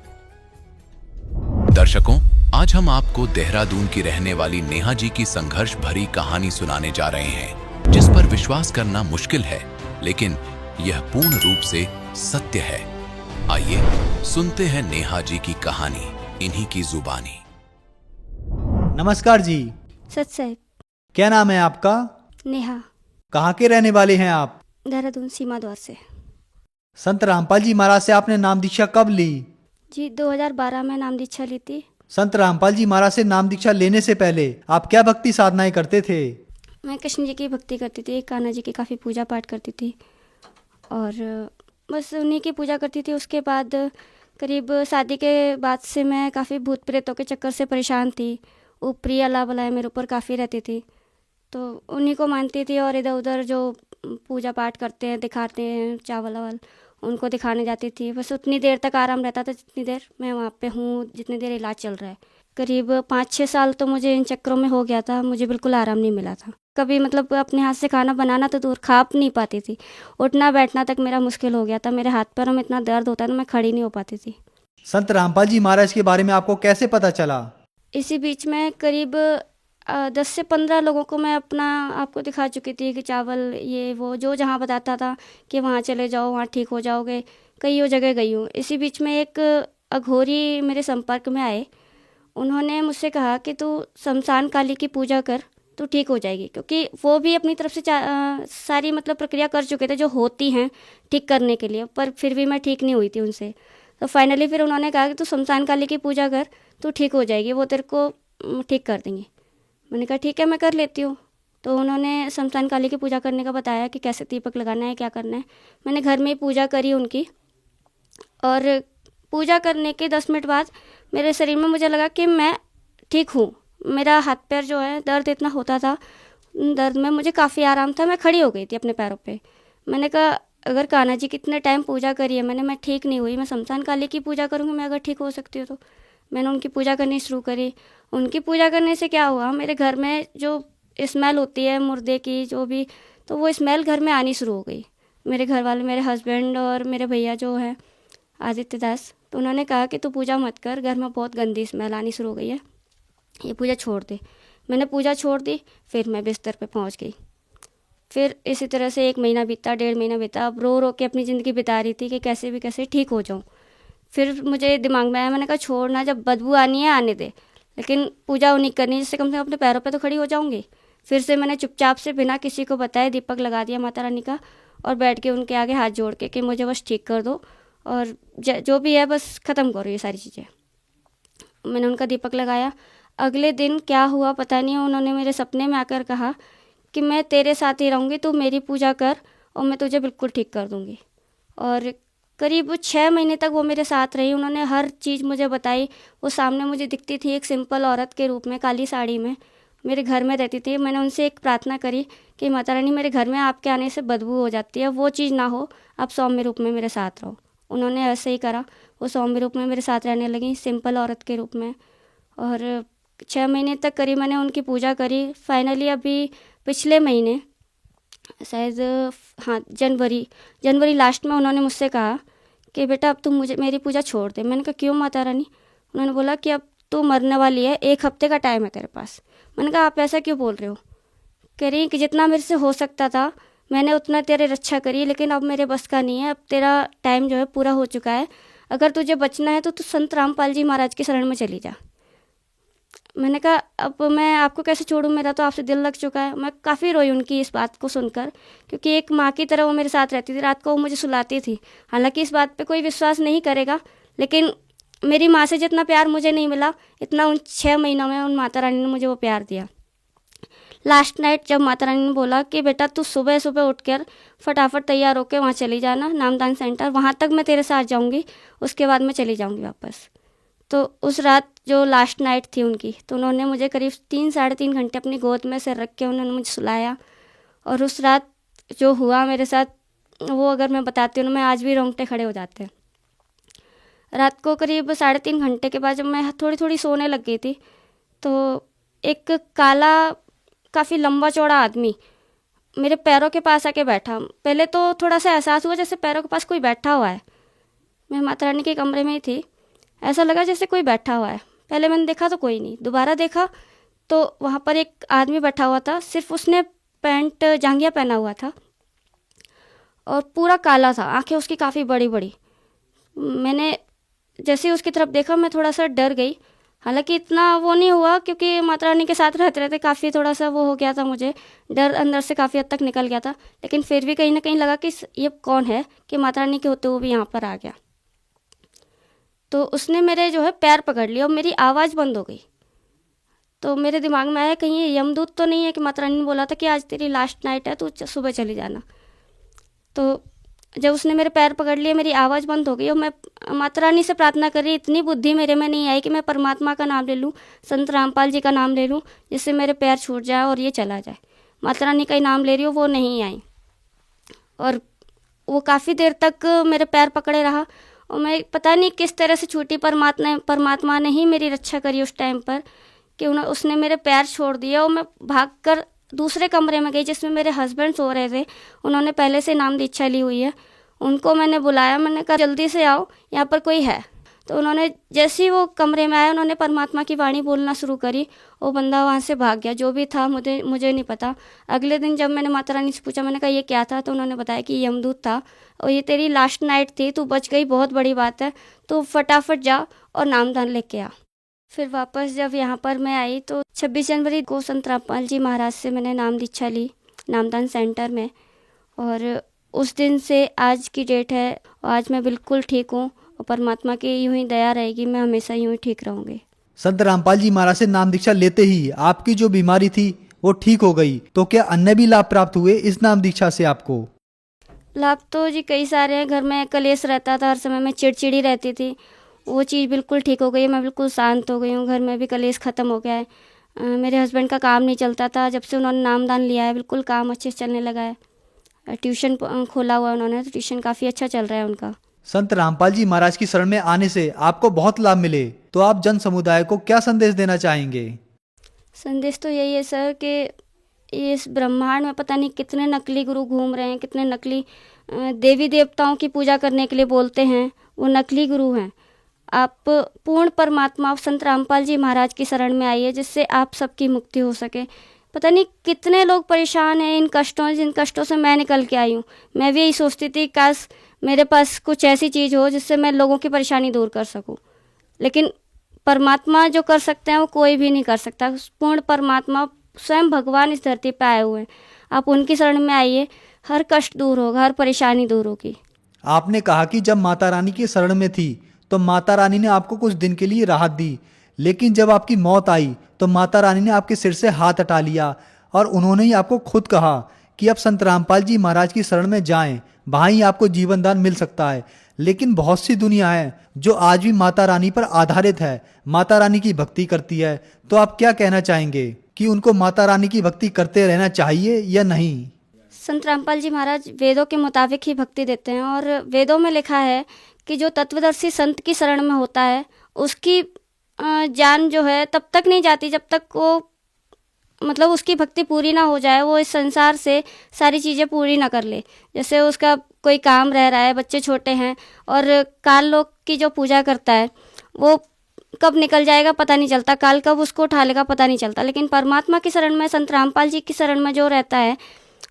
दर्शकों, आज हम आपको देहरादून की रहने वाली नेहा जी की संघर्ष भरी कहानी सुनाने जा रहे हैं, जिस पर विश्वास करना मुश्किल है, लेकिन यह पूर्ण रूप से सत्य है। आइए सुनते हैं नेहा जी की कहानी इन्हीं की जुबानी। नमस्कार जी। सच साहब। क्या नाम है आपका? नेहा। कहाँ के रहने वाले हैं आप? देहरादून सीमा द्वार से। संत रामपाल जी महाराज से आपने नाम दीक्षा कब ली? जी 2012 में नाम दीक्षा ली थी। संत रामपाल जी महाराज से नाम दीक्षा लेने से पहले आप क्या भक्ति साधनाएं करते थे? मैं कृष्ण जी की भक्ति करती थी, कान्हा जी की काफ़ी पूजा पाठ करती थी, और बस उन्हीं की पूजा करती थी। उसके बाद करीब शादी के बाद से मैं काफ़ी भूत प्रेतों के चक्कर से परेशान थी। ऊपरी अला बलाएँ मेरे ऊपर काफ़ी रहती थी, तो उन्हीं को मानती थी। और इधर उधर जो पूजा पाठ करते हैं, दिखाते हैं चावल वावल, उनको दिखाने जाती थी। बस उतनी देर तक आराम रहता था जितनी देर मैं वहाँ पे हूँ, जितनी देर इलाज चल रहा है। करीब 5-6 साल तो मुझे इन चक्करों में हो गया था, मुझे बिल्कुल आराम नहीं मिला था। कभी मतलब अपने हाथ से खाना बनाना तो दूर, खा नहीं पाती थी। उठना बैठना तक मेरा मुश्किल हो गया था। मेरे हाथ पैरों में इतना दर्द होता था, मैं खड़ी नहीं हो पाती थी। संत रामपाल जी महाराज के बारे में आपको कैसे पता चला? इसी बीच में करीब 10 से 15 लोगों को मैं अपना आपको दिखा चुकी थी कि चावल ये वो जो जहाँ बताता था कि वहाँ चले जाओ, वहाँ ठीक हो जाओगे। कई जगह गई हूँ। इसी बीच में एक अघोरी मेरे संपर्क में आए। उन्होंने मुझसे कहा कि तू शमशान काली की पूजा कर, तो ठीक हो जाएगी। क्योंकि वो भी अपनी तरफ से सारी मतलब प्रक्रिया कर चुके थे जो होती हैं ठीक करने के लिए, पर फिर भी मैं ठीक नहीं हुई थी उनसे। तो फाइनली फिर उन्होंने कहा कि तू शमशान काली की पूजा कर, तो ठीक हो जाएगी, वो तेरे को ठीक कर देंगे। मैंने कहा ठीक है, मैं कर लेती हूँ। तो उन्होंने शमशान काली की पूजा करने का बताया कि कैसे दीपक लगाना है, क्या करना है। मैंने घर में ही पूजा करी उनकी, और पूजा करने के 10 मिनट बाद मेरे शरीर में मुझे लगा कि मैं ठीक हूँ। मेरा हाथ पैर जो है, दर्द इतना होता था, दर्द में मुझे काफ़ी आराम था। मैं खड़ी हो गई थी अपने पैरों पे। मैंने कहा अगर कान्हा जी कितने टाइम पूजा करी है मैं ठीक नहीं हुई, मैं शमशान काली की पूजा करूँगी, मैं अगर ठीक हो सकती हूँ तो। मैंने उनकी पूजा करनी शुरू करी। उनकी पूजा करने से क्या हुआ, मेरे घर में जो स्मेल होती है मुर्दे की जो भी, तो वो स्मेल घर में आनी शुरू हो गई। मेरे घर वाले, मेरे हस्बैंड और मेरे भैया जो है आदित्य दास, तो उन्होंने कहा कि तू पूजा मत कर, घर में बहुत गंदी स्मेल आनी शुरू हो गई है, ये पूजा छोड़ दे। मैंने पूजा छोड़ दी। फिर मैं बिस्तर पे पहुंच गई। फिर इसी तरह से 1 महीना बीता, 1.5 महीना बीता। अब रो रो के अपनी ज़िंदगी बिता रही थी कि कैसे भी कैसे ठीक हो जाऊं। फिर मुझे दिमाग में आया, मैंने कहा छोड़ना, जब बदबू आनी है आने दे, लेकिन पूजा नहीं करनी, जिससे कम से कम अपने पैरों पे तो खड़ी हो जाऊंगी। फिर से मैंने चुपचाप से बिना किसी को बताए दीपक लगा दिया माता रानी का, और बैठ के उनके आगे हाथ जोड़ के कि मुझे बस ठीक कर दो, और जो भी है बस ख़त्म करो ये सारी चीज़ें। मैंने उनका दीपक लगाया। अगले दिन क्या हुआ पता नहीं, उन्होंने मेरे सपने में आकर कहा कि मैं तेरे साथ ही रहूँगी, तू मेरी पूजा कर और मैं तुझे बिल्कुल ठीक कर दूँगी। और करीब 6 महीने तक वो मेरे साथ रही। उन्होंने हर चीज़ मुझे बताई। वो सामने मुझे दिखती थी एक सिंपल औरत के रूप में, काली साड़ी में, मेरे घर में रहती थी। मैंने उनसे एक प्रार्थना करी कि माता रानी मेरे घर में आपके आने से बदबू हो जाती है, वो चीज़ ना हो, आप सौम्य रूप में मेरे साथ रहो। उन्होंने ऐसे ही करा। वो सौम्य रूप में मेरे साथ रहने लगी, सिंपल औरत के रूप में। और 6 महीने तक करीब मैंने उनकी पूजा करी। फाइनली अभी पिछले महीने शायद, हाँ जनवरी लास्ट में उन्होंने मुझसे कहा कि बेटा अब तुम मुझे मेरी पूजा छोड़ दे। मैंने कहा क्यों माता रानी? उन्होंने बोला कि अब तू मरने वाली है, 1 हफ्ते का टाइम है तेरे पास। मैंने कहा आप ऐसा क्यों बोल रहे हो? कह रही कि जितना मेरे से हो सकता था मैंने उतना तेरे रक्षा करी, लेकिन अब मेरे बस का नहीं है, अब तेरा टाइम जो है पूरा हो चुका है। अगर तुझे बचना है तो तू संत रामपाल जी महाराज की शरण में चली जा। मैंने कहा अब मैं आपको कैसे छोड़ूं, मेरा तो आपसे दिल लग चुका है। मैं काफ़ी रोई उनकी इस बात को सुनकर, क्योंकि एक माँ की तरह वो मेरे साथ रहती थी। रात को वो मुझे सुलाती थी। हालांकि इस बात पे कोई विश्वास नहीं करेगा, लेकिन मेरी माँ से जितना प्यार मुझे नहीं मिला, इतना उन 6 महीनों में उन माता रानी ने मुझे वो प्यार दिया। लास्ट नाइट जब माता रानी ने बोला कि बेटा तू सुबह सुबह उठकर फटाफट तैयार होकर वहाँ चली जाना, नामदान सेंटर, वहाँ तक मैं तेरे साथ जाऊँगी, उसके बाद मैं चली जाऊँगी वापस। तो उस रात जो लास्ट नाइट थी उनकी, तो उन्होंने मुझे करीब 3-3.5 घंटे अपनी गोद में सिर रख के उन्होंने मुझे सुलाया। और उस रात जो हुआ मेरे साथ, वो अगर मैं बताती हूँ, मैं आज भी रोंगटे खड़े हो जाते हैं। रात को करीब 3.5 घंटे के बाद जब मैं थोड़ी थोड़ी सोने लग गई थी, तो एक काला काफ़ी लंबा चौड़ा आदमी मेरे पैरों के पास आके बैठा। पहले तो थोड़ा सा एहसास हुआ जैसे पैरों के पास कोई बैठा हुआ है। मैं माता रानी के कमरे में ही थी, ऐसा लगा जैसे कोई बैठा हुआ है। पहले मैंने देखा तो कोई नहीं, दोबारा देखा तो वहाँ पर एक आदमी बैठा हुआ था। सिर्फ उसने पैंट जांघिया पहना हुआ था और पूरा काला था, आंखें उसकी काफ़ी बड़ी बड़ी। मैंने जैसे ही उसकी तरफ देखा मैं थोड़ा सा डर गई। हालांकि इतना वो नहीं हुआ, क्योंकि माता रानी के साथ रहते रहते काफ़ी थोड़ा सा वो हो गया था, मुझे डर अंदर से काफ़ी हद तक निकल गया था। लेकिन फिर भी कहीं ना कहीं लगा कि ये कौन है कि माता रानी के होते हुए भी यहाँ पर आ गया। तो उसने मेरे जो है पैर पकड़ लिया और मेरी आवाज़ बंद हो गई। तो मेरे दिमाग में आया कहीं ये यमदूत तो नहीं है कि माता रानी ने बोला था कि आज तेरी लास्ट नाइट है, तो सुबह चली जाना। तो जब उसने मेरे पैर पकड़ लिए, मेरी आवाज़ बंद हो गई और मैं माता रानी से प्रार्थना कर रही। इतनी बुद्धि मेरे में नहीं आई कि मैं परमात्मा का नाम ले लूँ, संत रामपाल जी का नाम ले लूँ, जिससे मेरे पैर छूट जाए और ये चला जाए। माता रानी का ही नाम ले रही हूँ, वो नहीं आई। और वो काफ़ी देर तक मेरे पैर पकड़े रहा और मैं पता नहीं किस तरह से छूटी। परमात्मा ने ही मेरी रक्षा करी उस टाइम पर कि उसने मेरे पैर छोड़ दिए और मैं भागकर दूसरे कमरे में गई जिसमें मेरे हस्बैंड सो रहे थे। उन्होंने पहले से नाम दीक्षा ली हुई है। उनको मैंने बुलाया, मैंने कहा जल्दी से आओ, यहाँ पर कोई है। तो उन्होंने जैसे ही वो कमरे में आए, उन्होंने परमात्मा की वाणी बोलना शुरू करी। वो बंदा वहाँ से भाग गया। जो भी था मुझे नहीं पता। अगले दिन जब मैंने माता रानी से पूछा, मैंने कहा ये क्या था, तो उन्होंने बताया कि यमदूत था और ये तेरी लास्ट नाइट थी, तू बच गई, बहुत बड़ी बात है, तो फटाफट जा और नामदान लेके आ। फिर वापस जब यहाँ पर मैं आई तो 26 जनवरी को संत रामपाल जी महाराज से मैंने नाम दीक्षा ली नामदान सेंटर में। और उस दिन से आज की डेट है और आज मैं बिल्कुल ठीक हूँ और परमात्मा की यूं ही दया रहेगी, मैं हमेशा यूं ही ठीक रहूँगी। संत रामपाल जी महाराज से नाम दीक्षा लेते ही आपकी जो बीमारी थी वो ठीक हो गई, तो क्या अन्य भी लाभ प्राप्त हुए इस नाम दीक्षा से आपको? लाभ तो जी कई सारे हैं। घर में कलेश रहता था, हर समय मैं चिड़चिड़ी रहती थी, वो चीज़ बिल्कुल ठीक हो गई है। मैं बिल्कुल शांत हो गई हूँ। घर में भी कलेश ख़त्म हो गया है। मेरे हस्बैंड का काम नहीं चलता था, जब से उन्होंने नामदान लिया है बिल्कुल काम अच्छे से चलने लगा है। ट्यूशन खोला हुआ उन्होंने, तो ट्यूशन काफ़ी अच्छा चल रहा है उनका। संत रामपाल जी महाराज की शरण में आने से आपको बहुत लाभ मिले, तो आप जन समुदाय को क्या संदेश देना चाहेंगे? संदेश तो यही है सर कि इस ब्रह्मांड में पता नहीं कितने नकली गुरु घूम रहे हैं, कितने नकली देवी देवताओं की पूजा करने के लिए बोलते हैं, वो नकली गुरु हैं। आप पूर्ण परमात्मा संत रामपाल जी महाराज की शरण में आइए, जिससे आप सबकी मुक्ति हो सके। पता नहीं कितने लोग परेशान हैं जिन कष्टों से मैं निकल के आई हूँ। मैं भी यही सोचती थी काश मेरे पास कुछ ऐसी चीज़ हो जिससे मैं लोगों की परेशानी दूर कर सकूं, लेकिन परमात्मा जो कर सकते हैं वो कोई भी नहीं कर सकता। पूर्ण परमात्मा स्वयं भगवान इस धरती पर आए हुए हैं। आप उनकी शरण में आइए, हर कष्ट दूर होगा, हर परेशानी दूर होगी। आपने कहा कि जब माता रानी की शरण में थी तो माता रानी ने आपको कुछ दिन के लिए राहत दी, लेकिन जब आपकी मौत आई तो माता रानी ने आपके सिर से हाथ हटा लिया और उन्होंने ही आपको खुद कहा कि अब संत रामपाल जी महाराज की शरण में जाएं, वहाँ ही आपको जीवन दान मिल सकता है। लेकिन बहुत सी दुनिया है जो आज भी माता रानी पर आधारित है, माता रानी की भक्ति करती है, तो आप क्या कहना चाहेंगे कि उनको माता रानी की भक्ति करते रहना चाहिए या नहीं? संत रामपाल जी महाराज वेदों के मुताबिक ही भक्ति देते हैं और वेदों में लिखा है कि जो तत्वदर्शी संत की शरण में होता है उसकी जान जो है तब तक नहीं जाती जब तक वो मतलब उसकी भक्ति पूरी ना हो जाए, वो इस संसार से सारी चीज़ें पूरी ना कर ले। जैसे उसका कोई काम रह रहा है, बच्चे छोटे हैं और काल लोक की जो पूजा करता है वो कब निकल जाएगा पता नहीं चलता, काल कब उसको उठा लेगा पता नहीं चलता। लेकिन परमात्मा की शरण में, संत रामपाल जी की शरण में जो रहता है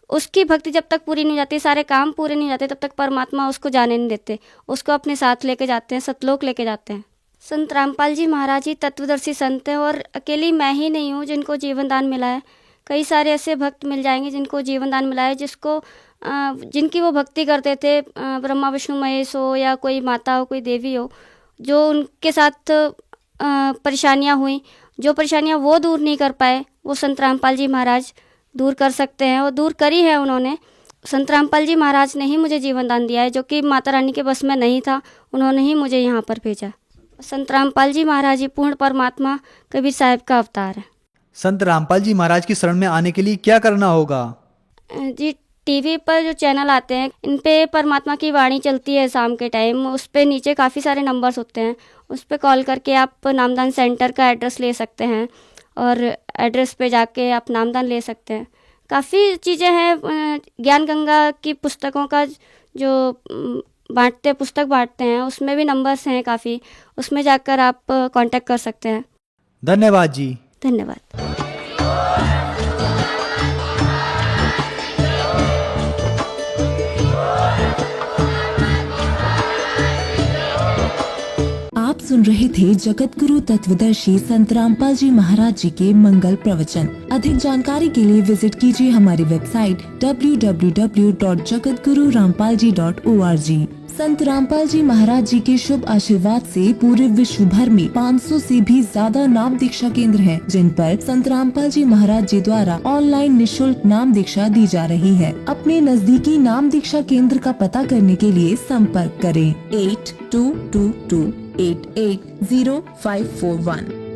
उसकी भक्ति जब तक पूरी नहीं जाती, सारे काम पूरे नहीं जाते, तब तक परमात्मा उसको जाने नहीं देते, उसको अपने साथ लेके जाते हैं, सतलोक लेके जाते हैं। संत रामपाल जी महाराज ही तत्वदर्शी संत हैं और अकेली मैं ही नहीं हूँ जिनको जीवन दान मिला है। कई सारे ऐसे भक्त मिल जाएंगे जिनको जीवन दान मिला है, जिनकी वो भक्ति करते थे, ब्रह्मा विष्णु महेश हो या कोई माता हो, कोई देवी हो, जो उनके साथ परेशानियाँ हुई, जो परेशानियाँ वो दूर नहीं कर पाए, वो संत रामपाल जी महाराज दूर कर सकते हैं और दूर करी है उन्होंने। संत रामपाल जी महाराज ने ही मुझे जीवन दान दिया है, जो कि माता रानी के बस में नहीं था, उन्होंने ही मुझे यहाँ पर भेजा। संत रामपाल जी महाराज ही पूर्ण परमात्मा कबीर साहब का अवतार है। संत रामपाल जी महाराज की शरण में आने के लिए क्या करना होगा? जी, टीवी पर जो चैनल आते हैं इन पे परमात्मा की वाणी चलती है शाम के टाइम, उस पे नीचे काफ़ी सारे नंबर्स होते हैं, उस पे कॉल करके आप नामदान सेंटर का एड्रेस ले सकते हैं और एड्रेस पे जाके आप नामदान ले सकते हैं। काफ़ी चीज़ें हैं, ज्ञान गंगा की पुस्तकों का जो पुस्तक बांटते हैं उसमें भी नंबर्स हैं काफ़ी, उसमें जाकर आप कांटेक्ट कर सकते हैं। धन्यवाद जी। धन्यवाद। आप सुन रहे थे जगत गुरु तत्वदर्शी संत रामपाल जी महाराज जी के मंगल प्रवचन। अधिक जानकारी के लिए विजिट कीजिए हमारी वेबसाइट www.jagatgururampalji.org। संत रामपाल जी महाराज जी के शुभ आशीर्वाद से पूरे विश्व भर में 500 से भी ज्यादा नाम दीक्षा केंद्र हैं, जिन पर संत रामपाल जी महाराज जी द्वारा ऑनलाइन निशुल्क नाम दीक्षा दी जा रही है। अपने नजदीकी नाम दीक्षा केंद्र का पता करने के लिए संपर्क करें 8222880541।